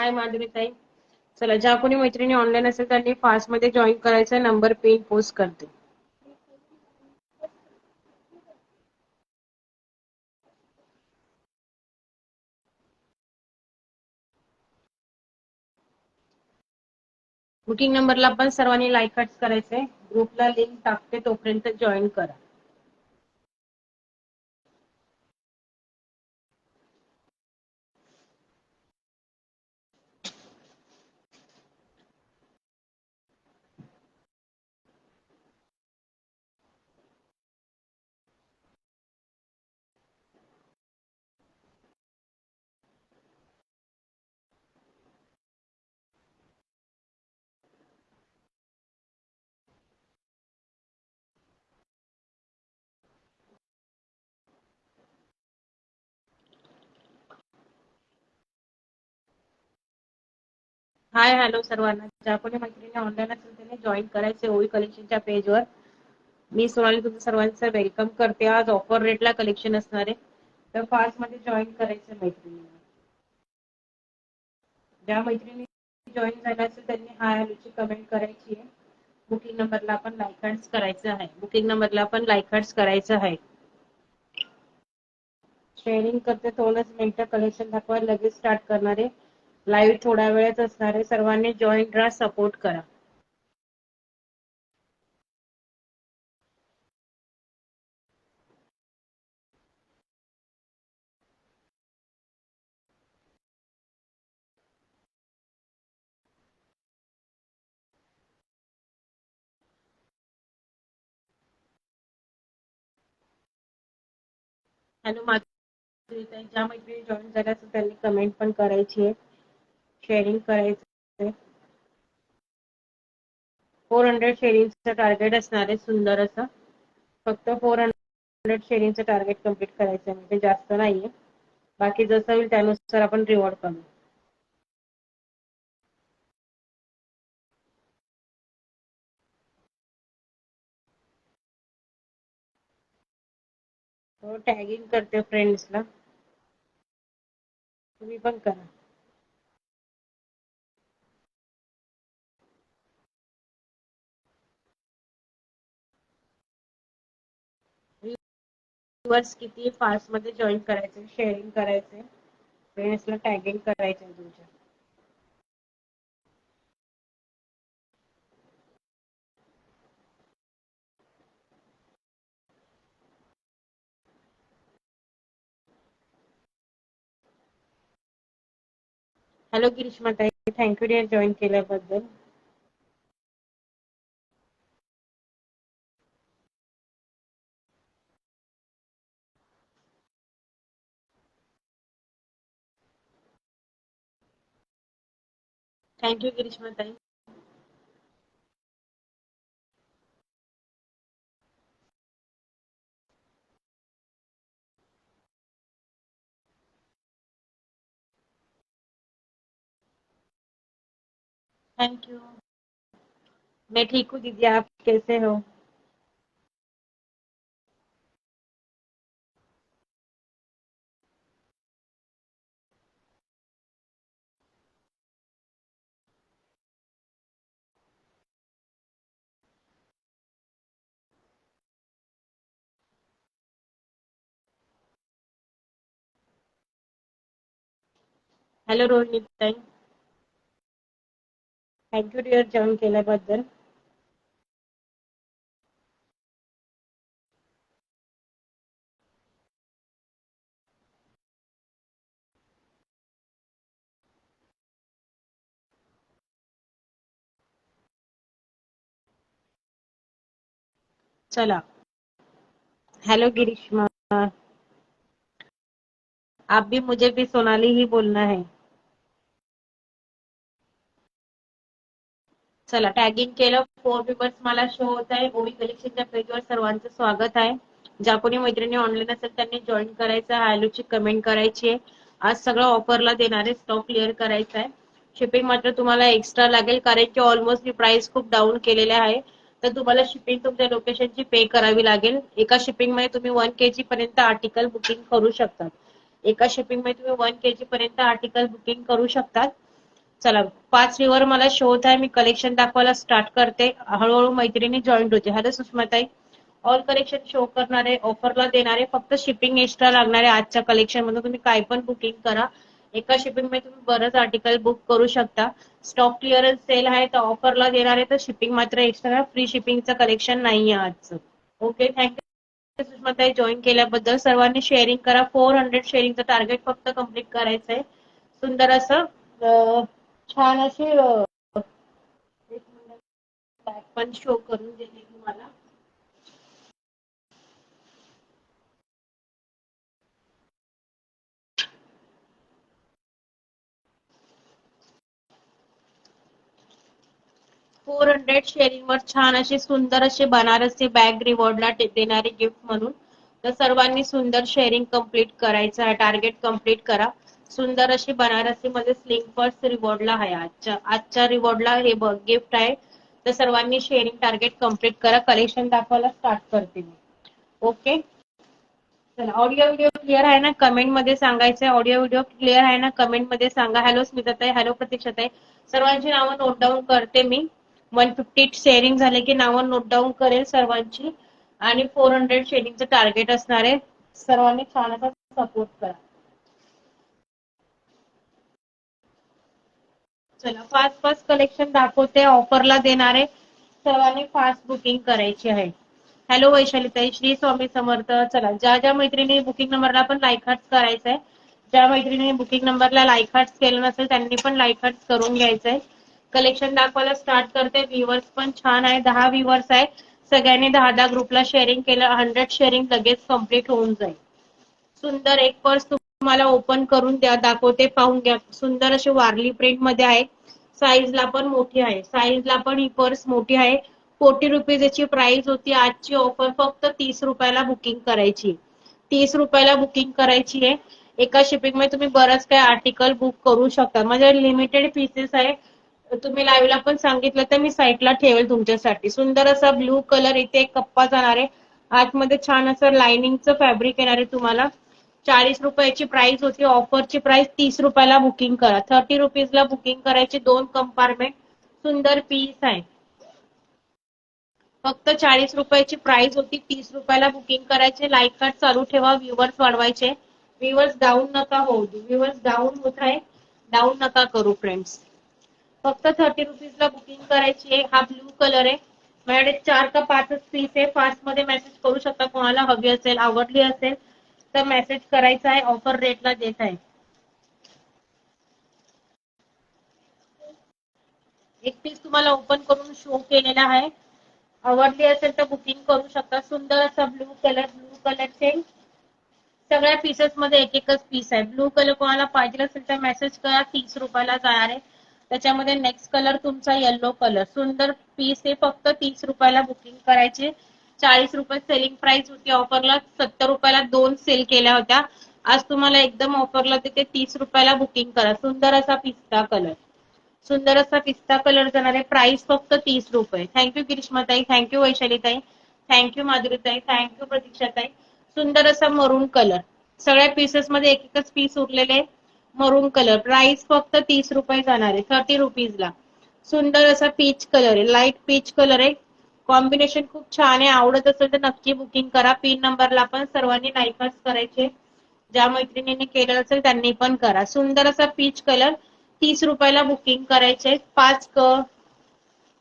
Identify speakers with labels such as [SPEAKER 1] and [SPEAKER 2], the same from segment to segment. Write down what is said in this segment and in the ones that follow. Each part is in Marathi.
[SPEAKER 1] हाय माधुरी ताई. चला, ज्या कोणी मैत्रिणी ऑनलाईन असेल त्यांनी फास्ट मध्ये जॉईन करायचा. नंबर पिन पोस्ट करते. बुकिंग नंबरला पण सर्वांनी लाईक हट्स करायचंय. ग्रुपला लिंक टाकते, तोपर्यंत जॉईन करा. हाय हॅलो सर्वांना. ज्या कोणी मैत्रिणी ऑनलाईन असेल त्यांनी जॉईन करायचे ओवी कलेक्शनच्या पेजवर. मी सोनाली तुमचं सर्वांचं वेलकम करते. आज ऑफर रेटला कलेक्शन असणार आहे, तर फास्ट मध्ये जॉईन करायचं मैत्रिणी. ज्या मैत्रिणी जॉईन झाल्या असेल त्यांनी हाय हॅलोची कमेंट करायची आहे. बुकिंग नंबरला पण लाईक हट्स करायचं आहे. बुकिंग नंबरला पण लाईक हट्स करायचं आहे. शेअरिंग करते, थोडंच मिनिटं कलेक्शन दाखवा, लगेच स्टार्ट करणार आहे. लाईव्ह थोड्या वेळच असणार आहे. सर्वांनी जॉईन राहा, सपोर्ट करा. हॅलो माधुरी ताई. ज्या मैत्रिणी जॉईन झाल्या असेल त्यांनी कमेंट पण करायची आहे, शेअरिंग करायचं आहे. 400 शेअरिंगचं टार्गेट असणार आहे, सुंदर असं. फक्त 400 शेअरिंगचं टार्गेट कम्प्लीट करायचं आहे, म्हणजे जास्त नाहीये. बाकी जसं होईल त्यानुसार आपण रिवॉर्ड करू. हो, टॅगिंग करते फ्रेंड्सला. तुम्ही पण करा. व्ह्यूअर्स किती फास्ट मध्ये जॉईन करायचे, शेअरिंग करायचे, फ्रेंड्सला टॅगिंग करायचे तुमच्या. हॅलो गिरीश्मा ताई, थँक्यू डिअर जॉईन केल्याबद्दल. थँक्यू गिरीश्मा ताई. Thank you. मैं ठीक हूँ दीदी, आप कैसे हो? हॅलो रोहिणी ताई, थँक्यू डिअर जॉईन केल्याबद्दल. चला, हेलो गिरीश्मा, आप भी मुझे भी सोनाली ही बोलना है. चला, टॅगिंग केलं. 4 मेंबर्स मला शो होत आहे. ओवी कलेक्शनच्या पेजवर सर्वांचं स्वागत आहे. ज्या कोणी मैत्रिणी ऑनलाईन असेल त्यांनी जॉईन करायचं, हॅलोची कमेंट करायची आहे. आज सगळं ऑफरला देणार आहे, स्टॉक क्लिअर करायचा आहे. शिपिंग मात्र तुम्हाला एक्स्ट्रा लागेल, कारण की ऑलमोस्ट मी प्राइस खूप डाऊन केलेले आहे. तर तुम्हाला शिपिंग तुमच्या लोकेशनची पे करावी लागेल. एका शिपिंग मध्ये तुम्ही 1 kg पर्यंत आर्टिकल बुकिंग करू शकता. एका शिपिंग मध्ये तुम्ही 1 kg पर्यंत आर्टिकल बुकिंग करू शकतात. चला 5 व्ह्यूवर मला शो होत आहे. मी कलेक्शन दाखवायला स्टार्ट करते. हळूहळू मैत्रिणी जॉईन होते. हॅलो सुषमाताई, ऑल कलेक्शन शो करणारे, ऑफरला देणारे, फक्त शिपिंग एक्स्ट्रा लागणारे आजच्या कलेक्शन मध्ये तुम्ही काय पण बुकिंग करा. एका शिपिंग मध्ये तुम्ही बरंच आर्टिकल बुक करू शकता. स्टॉक क्लिअरन्स सेल आहे तर ऑफरला देणारे, तर शिपिंग मात्र एक्स्ट्रा, फ्री शिपिंगचं कलेक्शन नाहीये आजचं. ओके, थँक्यू सुषमाताई जॉईन केल्याबद्दल. सर्वांनी शेअरिंग करा. 400 शेअरिंगचं टार्गेट फक्त कम्प्लीट करायचंय. सुंदर असं छान अशी एक मिनिट बॅग पण शो करून देते तुम्हाला. फोर 400 शेअरिंग वर छान अशी सुंदर अशी बनारसी बॅग रिवॉर्डला देणारी गिफ्ट म्हणून. तर सर्वांनी सुंदर शेअरिंग कंप्लीट करायचं आहे. टार्गेट कंप्लीट करा. सुंदर अशी बनारसी मध्ये स्लिंग पर्स रिवॉर्डला आहे. आजच्या रिवॉर्डला हे गिफ्ट आहे. तर सर्वांनी शेअरिंग टार्गेट कंप्लीट करा. कलेक्शन दाखवायला स्टार्ट करते मी. ओके, चला ऑडिओ व्हिडिओ क्लिअर आहे ना, कमेंट मध्ये सांगायचंय. ऑडिओ व्हिडिओ क्लिअर आहे ना, कमेंट मध्ये सांगा. हॅलो स्मिताताई, हॅलो प्रतीक्षाताई. सर्वांची नावं नोट डाऊन करते मी. 150 शेअरिंग झाले की नावं नोट डाऊन करेल सर्वांची. आणि 400 शेअरिंगचं टार्गेट असणार आहे. सर्वांनी छान असा सपोर्ट करा. चला फास्ट फास्ट कलेक्शन दाखवते. ऑफरला देणारे सर्वांनी फास्ट बुकिंग करायची आहे. हॅलो वैशालीताई, श्री स्वामी समर्थ. चला ज्या ज्या मैत्रिणी बुकिंग नंबरला पण लाईक हार्ट करायचंय, ज्या मैत्रिणी बुकिंग नंबरला लाईक हार्ट केलं नसेल त्यांनी पण लाईक हार्ट करून घ्यायचंय. कलेक्शन दाखवायला स्टार्ट करते. व्ह्यूअर्स पण छान आहे. 10 व्ह्यूअर्स आहे. सगळ्यांनी 10 ग्रुपला शेअरिंग केलं. 100 शेअरिंग लगेच कम्प्लीट होऊन जाईल. सुंदर एक पर्स तुम्हाला ओपन करून दाखवते, पाहून घ्या. सुंदर अशी वारली प्रिंट मध्ये आहे. साईजला पण मोठी आहे. साईजला पण ही पर्स मोठी आहे. 40 रुपीज याची प्राइस होती. आजची ऑफर फक्त 30 रुपयाला बुकिंग करायची. 30 रुपयाला बुकिंग करायची आहे. एका शिपिंग मध्ये तुम्ही बरंच काही आर्टिकल बुक करू शकता. म्हणजे लिमिटेड पीसेस आहे. तुम्ही लाईव्हला पण सांगितलं तर मी साईटला ठेवेल तुमच्यासाठी. सुंदर असा ब्लू कलर, इथे एक कप्पा जाणार आहे. आतमध्ये छान असं लाइनिंगचं फॅब्रिक येणार आहे तुम्हाला. 40 रुपयाची प्राइस होती. ऑफरची प्राइस 30 रुपयाला बुकिंग करा. 30 रुपीजला बुकिंग करायची. 2 कंपार्टमेंट. सुंदर पीस आहे. फक्त 40 रुपयाची प्राइस होती. 30 रुपयाला बुकिंग करायचे. लाईक कार्ड चालू ठेवा. व्ह्यूवर्स वाढवायचे. व्ह्यूवर्स डाऊन नका होऊ. व्ह्यूवर्स डाऊन होत आहे. डाऊन नका करू फ्रेंड्स. फक्त 30 रुपीजला बुकिंग करायची आहे. हा ब्लू कलर आहे. माझ्याकडे 4 का 5 पीस आहे. फास्ट मध्ये मेसेज करू शकता. कोणाला हवी असेल, आवडली असेल तर मेसेज करायचा आहे. ऑफर रेटला देत आहे. एक पीस तुम्हाला ओपन करून शो केलेला आहे. आवडली असेल तर बुकिंग करू शकता. सुंदर असा ब्लू कलरचे सगळ्या पीसेस मध्ये एक एकच पीस आहे. ब्लू कलर कोणाला पाहिजे असेल तर मेसेज करा. 30 रुपयाला जाणार आहे. त्याच्यामध्ये नेक्स्ट कलर तुमचा येलो कलर. सुंदर पीस आहे. फक्त 30 रुपयाला बुकिंग करायचे. 40 रुपये सेलिंग प्राइस होती. ऑफरला 70 रुपयाला 2 सेल केल्या होत्या. आज तुम्हाला एकदम ऑफरला देते. 30 रुपयाला बुकिंग करा. सुंदर असा पिस्ता कलर. सुंदर असा पिस्ता कलर जाणार आहे. प्राइस फक्त 30 रुपये. थँक्यू गिरीश्माताई, थँक्यू वैशालीताई, थँक्यू माधुरीताई, थँक्यू प्रतीक्षाताई. सुंदर असा मरून कलर. सगळ्या पीसेस मध्ये एक एकच पीस उरलेले. मरून कलर. प्राइस फक्त 30 रुपये जाणार आहे. 30 रुपीजला. सुंदर असा पीच कलर आहे. लाईट पीच कलर आहे. कॉम्बिनेशन खूप छान आहे. आवडत असेल तर नक्की बुकिंग करा. पिन नंबरला पण सर्वांनी लाईकच करायचे. ज्या मैत्रिणींनी केलं असेल त्यांनी पण करा. सुंदर असा पीच कलर. 30 रुपयाला बुकिंग करायचे. 5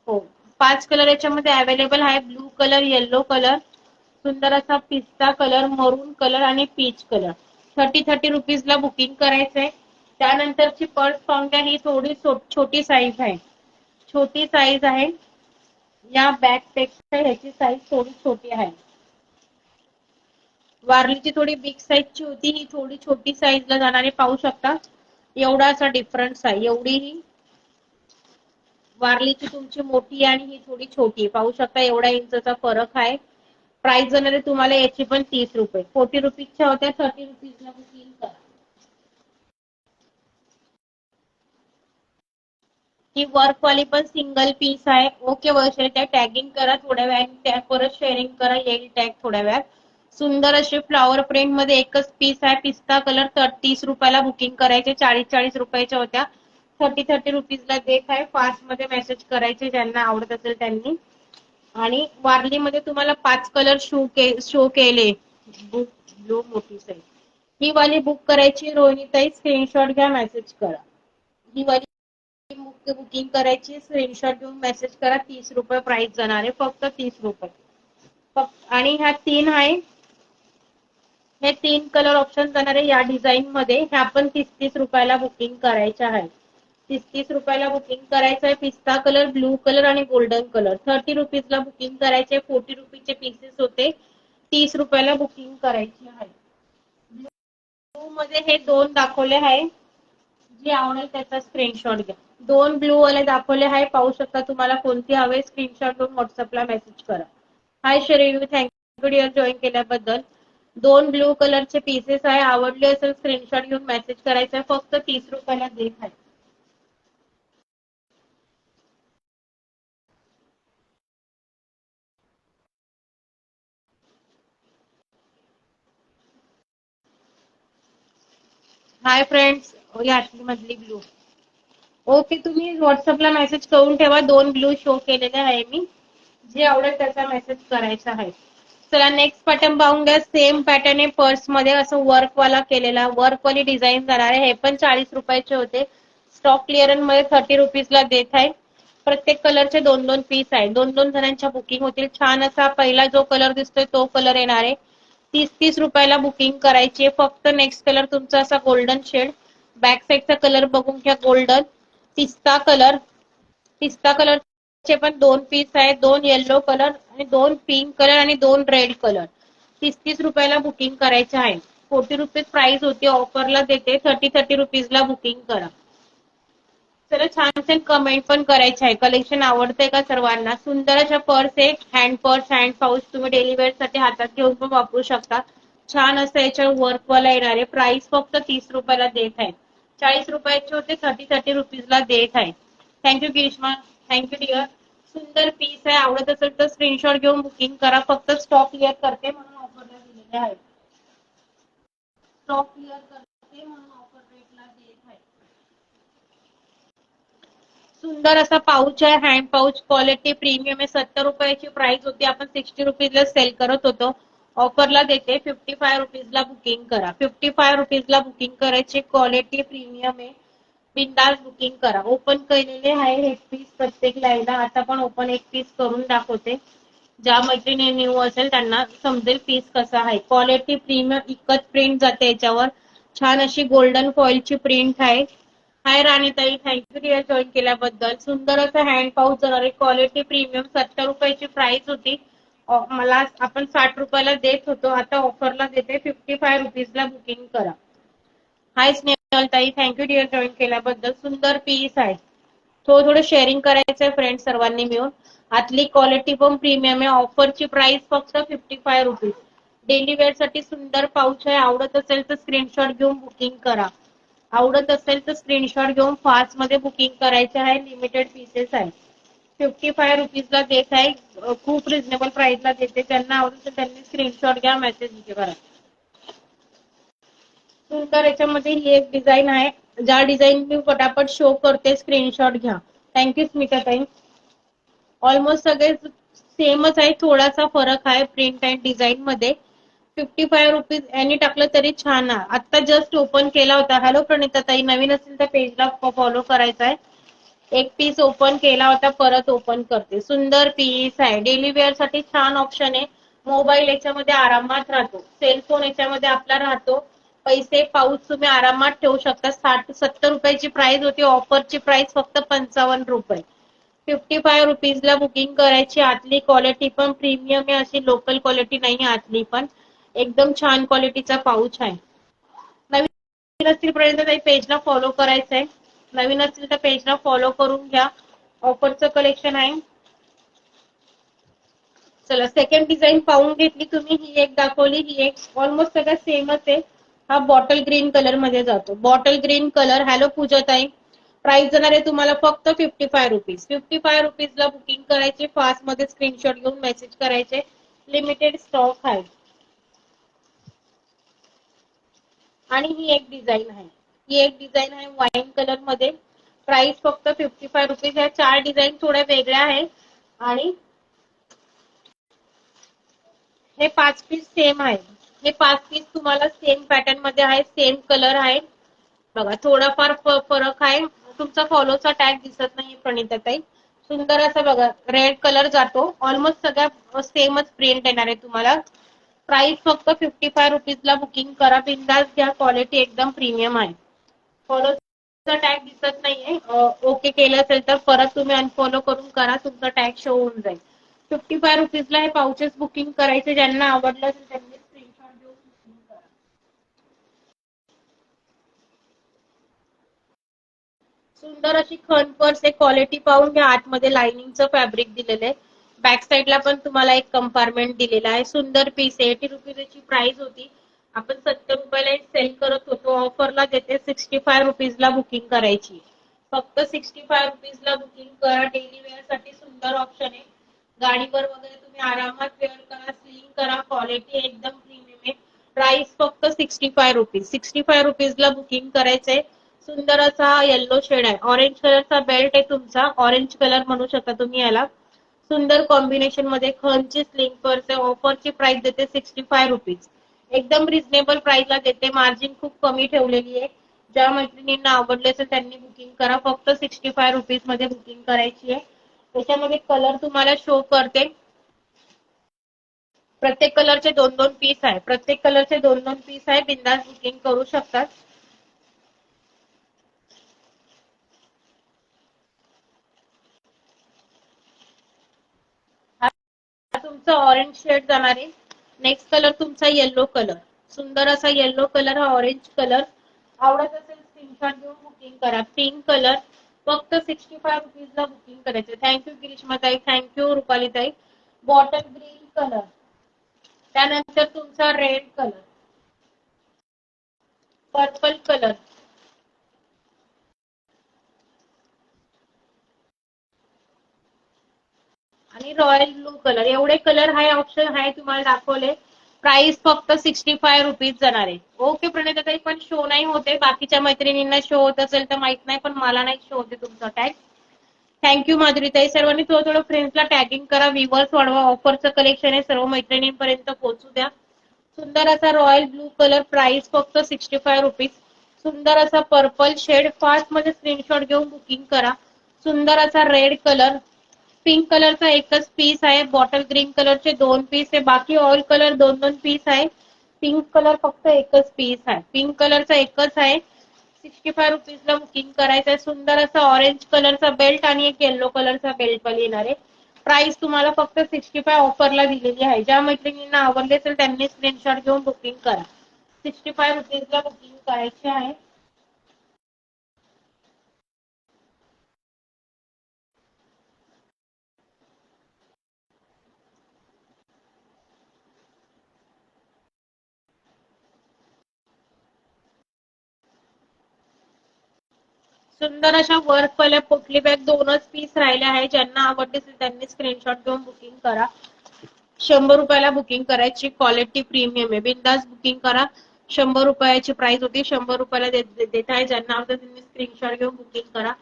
[SPEAKER 1] हो, 5 कलर याच्यामध्ये अवेलेबल आहे. ब्लू कलर, येलो कलर, सुंदर असा पिस्ता कलर, मरून कलर आणि पीच कलर. 30 रुपीजला बुकिंग करायचंय. त्यानंतरची पर्स पाहून घ्या. ही थोडी छोटी साईज आहे. छोटी साईज आहे. या बॅग पेक्षा ह्याची साईज थोडी छोटी आहे. वारलीची थोडी बिग साईजची होती. ही थोडी छोटी साईजला जाणारी पाहू शकता. एवढा असा डिफरन्स आहे. एवढी ही वारलीची तुमची मोठी आणि ही थोडी छोटी. पाहू शकता एवढा इंचचा फरक आहे. प्राइस जाणार आहे तुम्हाला याची पण 30 रुपये. 40 रुपीजच्या होत्या. 30 रुपीजला बुकिंग करा. ही वर्कवाली पण सिंगल पीस आहे. ओके वर्षाने त्या टॅगिंग करा. थोड्या वेळाने टॅग परत शेअरिंग करा. येईल टॅग थोड्या वेळात. सुंदर असे फ्लॉवर प्रिंट मध्ये एकच पीस आहे. पिस्ता कलर. 30 रुपयाला बुकिंग करायचे. 40 रुपयाच्या होत्या. 30 रुपीजला देत आहे. फास्ट मध्ये मेसेज करायचे ज्यांना आवडत असेल त्यांनी. आणि वारलीमध्ये तुम्हाला 5 कलर शो केले. बुक ब्लू मोठी साईज. ही वाली बुक करायची रोहिणीताई, स्क्रीनशॉट घ्या, मेसेज करा. ही वाली बुकिंग करायची, स्क्रीनशॉट घेऊन मेसेज करा. 30 रुपये प्राइस जाणार आहे, फक्त 30 रुपये. आणि ह्या 3 आहे, हे 3 कलर ऑप्शन जाणार आहे या डिझाईन मध्ये. ह्या पण 30 रुपयाला बुकिंग करायच्या आहे. 30 रुपयाला बुकिंग करायचं आहे. पिस्ता कलर, ब्लू कलर आणि गोल्डन कलर. 30 रुपीजला बुकिंग करायचे. 40 रुपीचे पीसेस होते. 30 रुपयाला बुकिंग करायची आहे. ब्लू मध्ये हे 2 दाखवले आहे. जी आवडेल त्याचा स्क्रीनशॉट घ्या. 2 ब्लू वाले दाखवले आहे, पाहू शकता. तुम्हाला कोणती हवे स्क्रीनशॉट घेऊन व्हॉट्सअपला मेसेज करा. हाय शरीयू, थँक्यू डिअर जॉईन केल्याबद्दल. 2 ब्लू कलरचे पीसेस आहे, आवडले असेल स्क्रीनशॉट घेऊन मेसेज करायचा आहे. फक्त 30 रुपयाला देत आहे. हाय फ्रेंड्स, यातली मधली ब्लू. ओके, तुम्ही व्हॉट्सअपला मेसेज करून ठेवा. 2 ब्लू शो केलेले आहे मी. जे आवडेल त्याचा मेसेज करायचा आहे. चला नेक्स्ट पॅटर्न पाहून घ्या. सेम पॅटर्न आहे, पर्स मध्ये असं वर्क वाला केलेला. वर्क वाली डिझाईन जाणार आहे. हे पण 40 रुपयाचे होते. स्टॉक क्लिअरन्स मध्ये 30 रुपीजला देत आहे. प्रत्येक कलरचे 2-2 पीस आहे. 2-2 जणांच्या बुकिंग होतील. छान असा पहिला जो कलर दिसतोय तो कलर येणार आहे. 30 रुपयाला बुकिंग करायची आहे. फक्त नेक्स्ट कलर तुमचा असा गोल्डन शेड. बॅक साईडचा कलर बघून घ्या, गोल्डन. पिस्ता कलर. पिस्ता कलरचे पण 2 पीस आहेत. 2 येलो कलर आणि 2 पिंक कलर आणि 2 रेड कलर. 30 रुपयाला बुकिंग करायचे आहे. 40 रुपीज प्राइस होती, ऑफरला देते. 30 रुपीजला बुकिंग करा. चला छान छान कमेंट पण करायचे आहे. कलेक्शन आवडतंय का सर्वांना? सुंदर अशा पर्स आहे. हँड पर्स, हँड पाऊच तुम्ही डेली वेअर साठी हातात घेऊन पण वापरू शकता. छान असं याच्यावर वर्क वाला येणार आहे. प्राइस फक्त 30 रुपयाला देत आहे. 40 रुपयाचे होते, 30 रुपीजला देत आहे. Thank you Grishma, thank you dear. सुंदर पीस आहे, आवडत असेल तर स्क्रीनशॉट घेऊन बुकिंग करा. फक्त स्टॉक क्लिअर करते म्हणून ऑफरला दिलेले आहे. स्टॉक क्लिअर करते म्हणून ऑफर रेटला देत आहे. सुंदर असा पाऊच आहे, हँड पाऊच. क्वालिटी प्रीमियम आहे. 70 रुपयाची प्राइस होती, आपण 60 रुपीजला सेल करत होतो. ऑफरला देते. 55 रुपीजला बुकिंग करा. 55 रुपीजला बुकिंग करायची. क्वालिटी प्रीमियम आहे. बिंदास बुकिंग करा. ओपन केलेले आहे हे पीस प्रत्येक लाईनला. आता पण ओपन एक पीस करून दाखवते. ज्या मैत्रिणी न्यू असेल त्यांना समजेल पीस कसा आहे. क्वालिटी प्रीमियम, इकत प्रिंट जाते याच्यावर. छान अशी गोल्डन फॉइलची प्रिंट आहे. हाय राणीताई, थँक्यू डिअर जॉईन केल्याबद्दल. सुंदर असं हँड पाऊच जाणार आहे. Quality premium. 70 रुपयाची प्राइस होती. मला आपण 60 रुपयाला देत होतो, आता ऑफरला देते. 55 रुपीजला बुकिंग करा. हाय स्नेहल ताई, थँक्यू डिअर जॉईन केल्याबद्दल. सुंदर पीस आहे. थोडं शेअरिंग करायचं आहे फ्रेंड सर्वांनी मिळून. आतली क्वालिटी पण प्रीमियम आहे. ऑफरची प्राइस फक्त 55 रुपीज. डेली वेअर साठी सुंदर पाऊच आहे. आवडत असेल तर स्क्रीनशॉट घेऊन बुकिंग करा. आवडत असेल तर स्क्रीनशॉट घेऊन फास्ट मध्ये बुकिंग करायचे आहे. लिमिटेड पीसेस आहे. 55 रुपीजला देत आहे. खूप रिझनेबल प्राइसला देते. ज्यांना आवडेल तर त्यांनी स्क्रीनशॉट घ्या, मेसेज करा. सुंदर याच्यामध्ये ही एक डिझाईन आहे. ज्या डिझाईन मी पटापट शो करते, स्क्रीनशॉट घ्या. थँक्यू स्मिता ताई. ऑलमोस्ट सगळे सेमच आहे, थोडासा फरक आहे प्रिंट अँड डिझाईन मध्ये. 55 रुपीज यांनी टाकलं तरी छान आहे. आता जस्ट ओपन केला होता. हॅलो प्रणिता ताई, नवीन असेल तर पेजला फॉलो करायचा आहे. एक पीस ओपन केला होता, परत ओपन करते. सुंदर पीस आहे. डेली वेअर साठी छान ऑप्शन आहे. मोबाईल याच्यामध्ये आरामात राहतो. सेलफोन याच्यामध्ये आपला राहतो. पैसे पाऊच तुम्ही आरामात ठेवू शकता. 60-70 रुपयाची प्राइस होती, ऑफरची प्राइस फक्त 55 रुपये. 55 रुपीजला बुकिंग करायची. आतली क्वालिटी पण प्रीमियम आहे, अशी लोकल क्वालिटी नाही. आतली पण एकदम छान क्वालिटीचा पाऊच आहे. नवीन असतील पर्यंत काही पेजला फॉलो करायचं आहे. नवीन असतील तर पेजला फॉलो करून घ्या. ऑफरचं कलेक्शन आहे. चला सेकंड डिझाईन पाहून घेतली तुम्ही. ही एक दाखवली, ही एक. ऑलमोस्ट सगळं सेमच आहे. हा बॉटल ग्रीन कलर मध्ये जातो. Bottle green colour. हॅलो पूजा ताई, प्राइस जाणार आहे तुम्हाला फक्त 55 रुपीज. 55 रुपीजला बुकिंग करायचे. फास्ट मध्ये स्क्रीनशॉट घेऊन मेसेज करायचे. लिमिटेड स्टॉक आहे. आणि ही एक डिझाईन आहे. ही एक डिझाईन आहे वाईन कलर मध्ये. प्राइस फक्त 55 रुपीज आहे. 4 डिझाईन थोड्या वेगळ्या आहेत आणि हे 5 पीस सेम आहे. हे 5 पीस तुम्हाला सेम पॅटर्न मध्ये आहे, सेम कलर आहे. बघा थोडाफार फरक आहे. तुमचा फॉलोचा टॅग दिसत नाही प्रणिता ताई. सुंदर असं बघा रेड कलर जातो. ऑलमोस्ट सगळ्या सेमच प्रिंट येणार आहे तुम्हाला. प्राइस फक्त 55 रुपीजला बुकिंग करा. बिंदास घ्या, क्वालिटी एकदम प्रीमियम आहे. फॉलोचा टॅग दिसत नाहीये. ओके केलं असेल तर परत तुम्ही अनफॉलो करून करा, तुमचा टॅग शो होऊन जाईल. 55 रुपीजला हे पाउचेस बुकिंग करायचे. ज्यांना आवडलं असेल त्यांनी स्क्रीनशॉट घेऊन बुकिंग करा. सुंदर अशी खण पर्स आहे. क्वालिटी पाहून घ्या. आतमध्ये लाइनिंगचं फॅब्रिक दिलेलं आहे. बॅक साईडला पण तुम्हाला एक कंपार्टमेंट दिलेला आहे. सुंदर पीस आहे. 80 रुपीजची प्राइस होती. आपण 70 रुपयाला सेल करत होतो. ऑफरला देते 65 रुपीजला बुकिंग करायची. फक्त 65 रुपीजला बुकिंग करा. डेली वेअर साठी सुंदर ऑप्शन आहे. गाडीवर वगैरे तुम्ही आरामात वेअर करा, स्लिंग करा. क्वालिटी एकदम प्रीमियम आहे. प्राइस फक्त 65 रुपीज. 65 रुपीजला बुकिंग करायचंय. सुंदर असा येल्लो शेड आहे. ऑरेंज कलरचा बेल्ट आहे तुमचा. ऑरेंज कलर म्हणू शकता तुम्ही याला. सुंदर कॉम्बिनेशन मध्ये खनची स्लिंग पर्स आहे. ऑफरची प्राइस देते 65 रुपीज. एकदम रिझनेबल प्राइसला देते. मार्जिन खूप कमी ठेवलेली आहे. ज्या मैत्रिणींना आवडले असेल त्यांनी बुकिंग करा. फक्त 65 रुपीज मध्ये बुकिंग करायची आहे. त्याच्यामध्ये कलर तुम्हाला शो करते. प्रत्येक कलरचे 2-2 पीस आहे. प्रत्येक कलरचे 2-2 पीस आहे. बिंदास बुकिंग करू शकतात. तुमचा ऑरेंज शेड जाणार आहे. नेक्स्ट कलर तुमचा येलो कलर. सुंदर असा येलो कलर, हा ऑरेंज कलर. आवडत असेल स्क्रीनशॉट घेऊन बुकिंग करा. पिंक कलर फक्त 65 रुपीजला बुकिंग करायचं. थँक्यू गिरीश्माताई, थँक्यू रुपालीताई. बॉटल ग्रीन कलर, त्यानंतर तुमचा रेड कलर, पर्पल कलर आणि रॉयल ब्लू कलर. एवढे कलर हाय ऑप्शन आहे तुम्हाला दाखवले. प्राइस फक्त 65 रुपीज जाणार आहे. ओके प्रणिता ताई, पण शो नाही होते. बाकीच्या मैत्रिणींना शो होत असेल तर माहित नाही, पण मला नाही शो होते तुमचा टॅग. थँक्यू माधुरी ताई. सर्वांनी थोडं थोडं फ्रेंड्सला टॅगिंग करा. व्ह्यूअर्स वाढवा. ऑफरचं कलेक्शन आहे, सर्व मैत्रिणींपर्यंत पोहोचू द्या. सुंदर असा रॉयल ब्लू कलर. प्राइस फक्त 65 रुपीज. सुंदर असा पर्पल शेड. फास्ट मध्ये स्क्रीनशॉट घेऊन बुकिंग करा. सुंदर असा रेड कलर. पिंक कलरचा एकच पीस आहे. बॉटल ग्रीन कलरचे 2 पीस आहे. बाकी ऑल कलर 2-2 पीस आहे. पिंक कलर फक्त एकच पीस आहे. पिंक कलरचा एकच आहे. 65 रुपीजला बुकिंग करायचं आहे. सुंदर असा ऑरेंज कलरचा बेल्ट आणि एक येल्लो कलरचा बेल्ट पण येणार आहे. प्राइस तुम्हाला फक्त 65 ऑफरला दिलेली आहे. ज्या मैत्रिणींना आवडले असेल त्यांनी स्क्रीनशॉट घेऊन बुकिंग करा. 65 रुपीजला बुकिंग करायची आहे. सुंदर अशा वर्क वाल्या पोटली बॅग 2च पीस राहिले आहे. ज्यांना आवडले असेल त्यांनी स्क्रीनशॉट घेऊन बुकिंग करा. 100 रुपयाला बुकिंग करायची. क्वालिटी प्रीमियम आहे. बिंदास बुकिंग करा. 100 रुपयाची प्राइस होती. 100 रुपयाला देत आहे. ज्यांना आवडतं त्यांनी स्क्रीनशॉट घेऊन बुकिंग करा.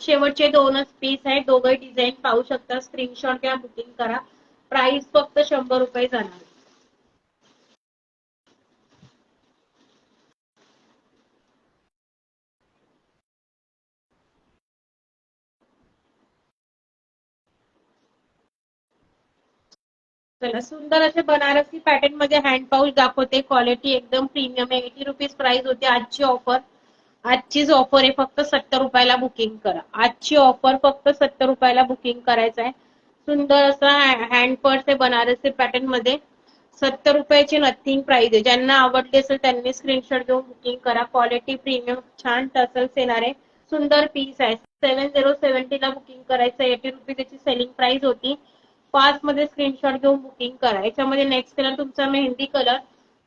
[SPEAKER 1] शेवटचे 2च पीस आहे. दोघे डिझाईन पाहू शकता. स्क्रीनशॉट घ्या, बुकिंग करा. प्राइस फक्त 100 रुपये जाणार. चला, सुंदर असे बनारसी पॅटर्न मध्ये हँड पाऊच दाखवते. क्वालिटी एकदम प्रीमियम आहे. 80 रुपीज प्राइस होती. आजची ऑफर, आजचीच ऑफर आहे. फक्त 70 रुपयाला बुकिंग करा. आजची ऑफर फक्त 70 रुपयाला बुकिंग करायचं आहे. सुंदर असा हँड पर्स आहे बनारसी पॅटर्न मध्ये. 70 रुपयाची नथिंग प्राइस आहे. ज्यांना आवडली असेल त्यांनी स्क्रीनशॉट घेऊन बुकिंग करा. क्वालिटी प्रीमियम, छान टसल्स येणार आहे. सुंदर पीस आहे. 7070 ला बुकिंग करायचं. 80 रुपये त्याची सेलिंग प्राइस होती. फास्ट मध्ये स्क्रीनशॉट घेऊन बुकिंग करा. याच्यामध्ये नेक्स्ट कलर तुमचा मेहंदी कलर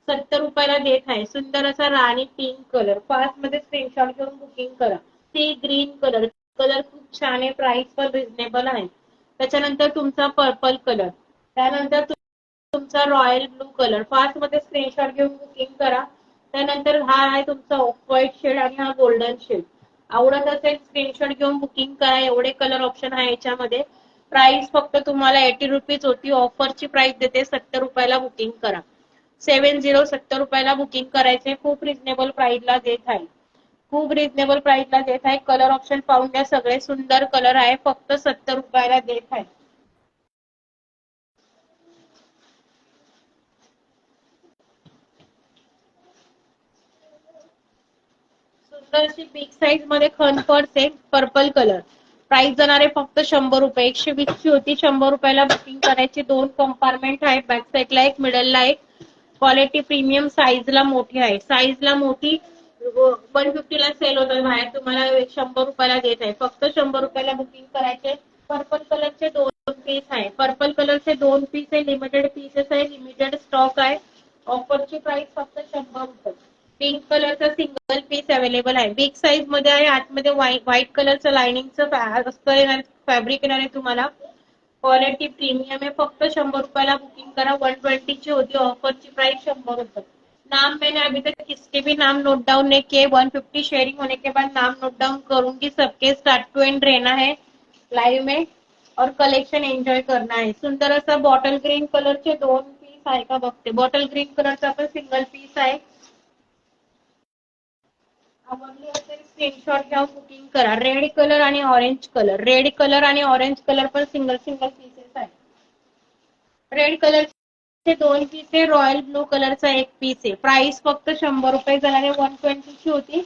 [SPEAKER 1] 70 रुपयाला देत आहे. सुंदर असा राणी पिंक कलर. फास्ट मध्ये स्क्रीनशॉट घेऊन बुकिंग करा. Sea green colour. कलर खूप छान आहे. प्राइस पण रिझनेबल आहे. त्याच्यानंतर तुमचा पर्पल कलर. त्यानंतर तुमचा रॉयल ब्लू कलर. फास्ट मध्ये स्क्रीनशॉट घेऊन बुकिंग करा. त्यानंतर हा आहे तुमचा ऑफ व्हाईट शेड आणि हा गोल्डन शेड. आवडत असेल स्क्रीनशॉट घेऊन बुकिंग करा. एवढे कलर ऑप्शन आहे याच्यामध्ये. प्राइस फक्त तुम्हाला 80 रुपीज होती. ऑफरची प्राइस देते 70 रुपयाला. बुकिंग करा. 70 रुपयाला बुकिंग करायचे. खूप रिझनेबल प्राइसला देत आहे. खूप रिझनेबल प्राइसला देत आहे. कलर ऑप्शन पाहून द्या. सगळे सुंदर कलर आहे. फक्त 70 रुपयाला देत आहे. सुंदर अशी बिग साईज मध्ये खण पर्स आहे. Purple colour. प्राइस जाणार आहे फक्त 100 रुपये. 120 ची होती. 100 रुपयाला बुकिंग करायची. 2 कंपार्टमेंट आहे. बॅक साईडला एक, मिडलला एक. Quality premium. साईजला मोठी आहे. साईजला मोठी 150 ला सेल होतात बाहेर. तुम्हाला 100 रुपयाला देत आहे. फक्त 100 रुपयाला बुकिंग करायचे. पर्पल कलरचे 2 पीस आहे. पर्पल कलरचे 2 पीस आहे. लिमिटेड पीसेस आहे. लिमिटेड स्टॉक आहे. ऑफरची प्राइस फक्त 100 रुपये. पिंक कलरचा सिंगल पीस अवेलेबल आहे. बिग साईज मध्ये आहे. आतमध्ये व्हाईट कलरचं लाइनिंगचं फॅब्रिक येणार आहे तुम्हाला. क्वालिटी प्रीमियम है. फक्त 100 रुपयाला बुकिंग करा. 120 ची होती. ऑफरची प्राइस 100 रुपये. नाम मैंने अभी तक किसके भी नाम नोट डाउन नहीं किए. 150 शेयरिंग होने के बाद नाम नोट डाउन करूंगी. सबके स्टार्ट टू एंड रहना है लाइव में और कलेक्शन एंजॉय करना है. सुंदर असा बॉटल ग्रीन कलरचे 2 पीस आहे का बघते. बॉटल ग्रीन कलरचा पण सिंगल पीस आहे. आवडली असेल स्क्रीनशॉट घ्या. बुकिंग करा. रेड कलर आणि ऑरेंज कलर. रेड कलर आणि ऑरेंज कलर पण सिंगल पीसेस आहे. रेड कलरचे 2 पीस आहे. रॉयल ब्लू कलरचा 1 पीस आहे. प्राइस फक्त 100 रुपये झाला. 120 ची होती.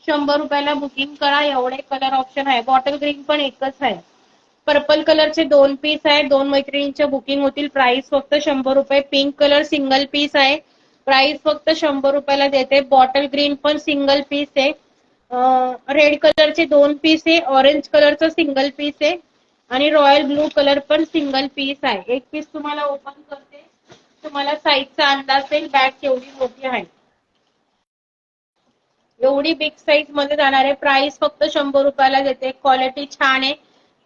[SPEAKER 1] 100 रुपयाला बुकिंग करा. एवढे कलर ऑप्शन आहे. बॉटल ग्रीन पण एकच आहे. पर्पल कलरचे 2 पीस आहे. 2 मैत्रिणींच्या बुकिंग होतील. प्राइस फक्त 100 रुपये. पिंक कलर सिंगल पीस आहे. प्राइस फक्त 100 रुपयाला देते. बॉटल ग्रीन पण सिंगल पीस आहे. रेड कलरचे 2 पीस आहे. ऑरेंज कलरचा सिंगल पीस आहे. आणि रॉयल ब्लू कलर पण सिंगल पीस आहे. एक पीस तुम्हाला ओपन करते. तुम्हाला साईजचा अंदाज येईल. बॅग केवढी मोठी आहे. एवढी बिग साईज मध्ये जाणार आहे. प्राइस फक्त 100 रुपयाला देते. क्वालिटी छान आहे.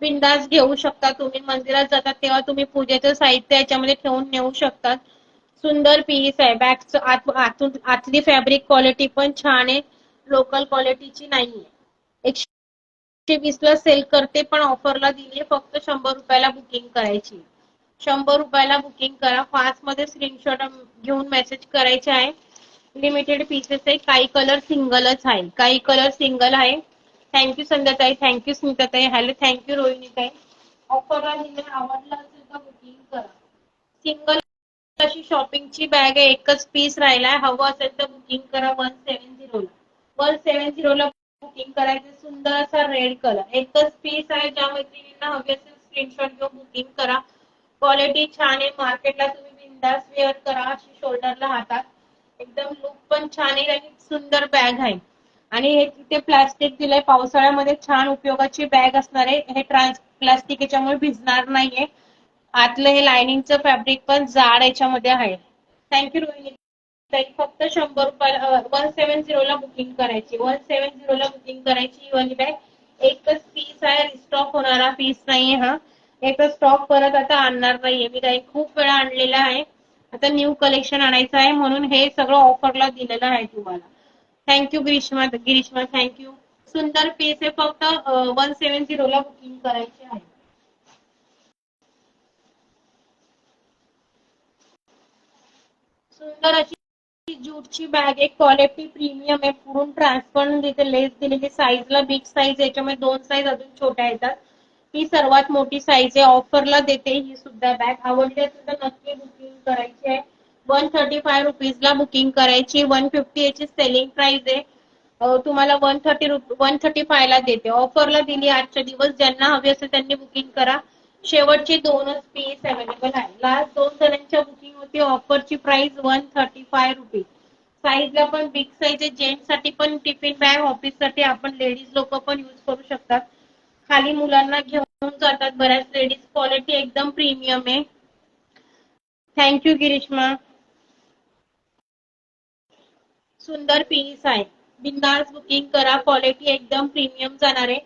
[SPEAKER 1] बिंदास घेऊ शकता. तुम्ही मंदिरात जातात तेव्हा तुम्ही पूजेचं साहित्य याच्यामध्ये ठेवून नेऊ शकतात. सुंदर पीस आहे. बॅगचं आतली फॅब्रिक क्वालिटी पण छान आहे. लोकल क्वालिटीची नाहीये. 120 ला सेल करते पण ऑफरला दिली. फक्त 100 रुपयाला बुकिंग करायची. 100 रुपयाला बुकिंग करा. फास्ट मध्ये स्क्रीनशॉट घेऊन मेसेज करायचे आहे. लिमिटेड पीसेस आहे. काही कलर सिंगलच आहे. काही कलर सिंगल आहे. थँक्यू संध्याताई. थँक्यू स्मिताताई. हॅलो थँक्यू रोहिणीताई. ऑफरला दिले. आवडलं असेल तर बुकिंग करा. सिंगल अशी शॉपिंगची बॅग आहे. एकच पीस राहिलाय. हवं असेल तर बुकिंग करा. 170 ला. 170 ला बुकिंग करायचे. सुंदर असा रेड कलर. एकच पीस आहे. ज्या मैत्रिणींना हवी असेल स्क्रीनशॉट घेऊन बुकिंग करा. क्वालिटी छान आहे. मार्केटला तुम्ही बिंदास वेअर करा. अशी शोल्डरला हातात. एकदम लुक पण छान आहे आणि सुंदर बॅग आहे. आणि हे तिथे प्लास्टिक दिलंय. पावसाळ्यामध्ये छान उपयोगाची बॅग असणार आहे. हे प्लास्टिक याच्यामुळे भिजणार नाहीये. आतलं हे लाइनिंगचं फॅब्रिक पण जाड याच्यामध्ये आहे. थँक्यू रोहिणी. फक्त 100 रुपयाला 170 ला बुकिंग करायची. 170 ला बुकिंग करायची. ही वाली बॅग एकच पीस आहे. रिस्टॉक होणारा पीस नाहीये हा. एकच स्टॉक परत आता आणणार नाहीये. मी काही खूप वेळा आणलेला आहे. आता न्यू कलेक्शन आणायचं आहे म्हणून हे सगळं ऑफरला दिलेलं आहे तुम्हाला. थँक्यू ग्रीष्मा. थँक्यू. सुंदर पीस आहे. फक्त 170 ला बुकिंग करायची आहे. सुंदर अशी ज्यूटची बॅग आहे. क्वालिटी प्रीमियम आहे. पुढून ट्रान्सपरंट इथे लेस दिलेली. साईजला बिग साईज. याच्यामध्ये 2 साईज अजून छोट्या येतात. ही सर्वात मोठी साईज आहे. ऑफरला देते ही सुद्धा बॅग. आवडली असेल तर नक्की बुकिंग करायची आहे. 135 रुपीजला बुकिंग करायची. 150 याची सेलिंग प्राइस आहे. तुम्हाला 135 ला देते. ऑफरला दिली आजच्या दिवस. ज्यांना हवी असेल त्यांनी बुकिंग करा. शेवटचे 2च पीस अवेलेबल आहे. लास्ट 2 जणांच्या बुकिंग होती. ऑफरची प्राइस 135 रुपीज. साईजला पण बिग साईज आहे. जेंट्स साठी पण टिफिन बॅग. ऑफिस साठी आपण लेडीज लोक पण युज करू शकतात. खाली मुलांना घेऊन जातात बऱ्याच लेडीज. क्वालिटी एकदम प्रीमियम आहे. थँक्यू गिरीश्मा. सुंदर पीस आहे. बिंदास बुकिंग करा. क्वालिटी एकदम प्रीमियम जाणार आहे.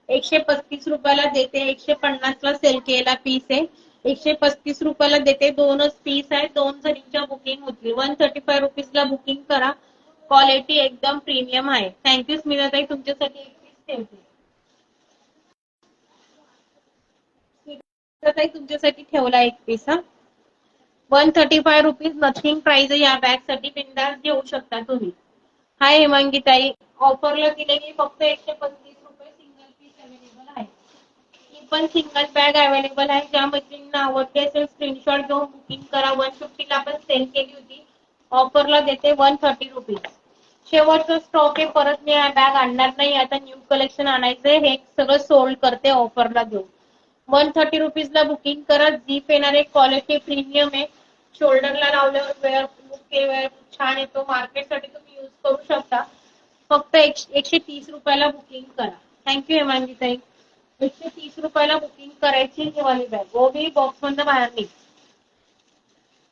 [SPEAKER 1] 135 रुपयाला देते. 150 ला सेल केलेला पीस आहे. 135 रुपयाला देते. 2च पीस आहे. 2 जणींच्या बुकिंग होतील. 135 रुपीजला बुकिंग करा. क्वालिटी एकदम प्रीमियम आहे. थँक्यू स्मिताताई. तुमच्यासाठी एक पीस ठेवते. ताई तुमच्यासाठी ठेवला एक पीस हा. 135 रुपीज नथिंग प्राइस आहे या बॅग साठी. बिंदास घेऊ शकता तुम्ही. हाय हेमांगी ताई, ऑफरला दिलेली फक्त 135 रुपये. सिंगल पीस अवेलेबल आहे. ही पण सिंगल बॅग अवेलेबल आहे. ज्या मैत्रिणींना आवडते असेल स्क्रीनशॉट घेऊन बुकिंग करा. 150 ला आपण सेल केली होती, ऑफरला देते 130 रुपीज. शेवटचा स्टॉक आहे, परत मी बॅग आणणार नाही. आता न्यू कलेक्शन आणायचंय, हे सगळं सोल्ड करते ऑफरला देऊन. 130 रुपीजला बुकिंग करा. जीप येणार आहे, क्वालिटी प्रीमियम आहे. शोल्डरला लावल्यावर वेअर छान येतो. मार्केटसाठी तुम्ही यूज करू शकता. फक्त 130 रुपयाला बुकिंग करा. थँक्यू हेमांगी ताई. 130 रुपयाला बुकिंग करायची ही वाली बॅग. ओबी बॉक्स मधनं बाहेर निघ.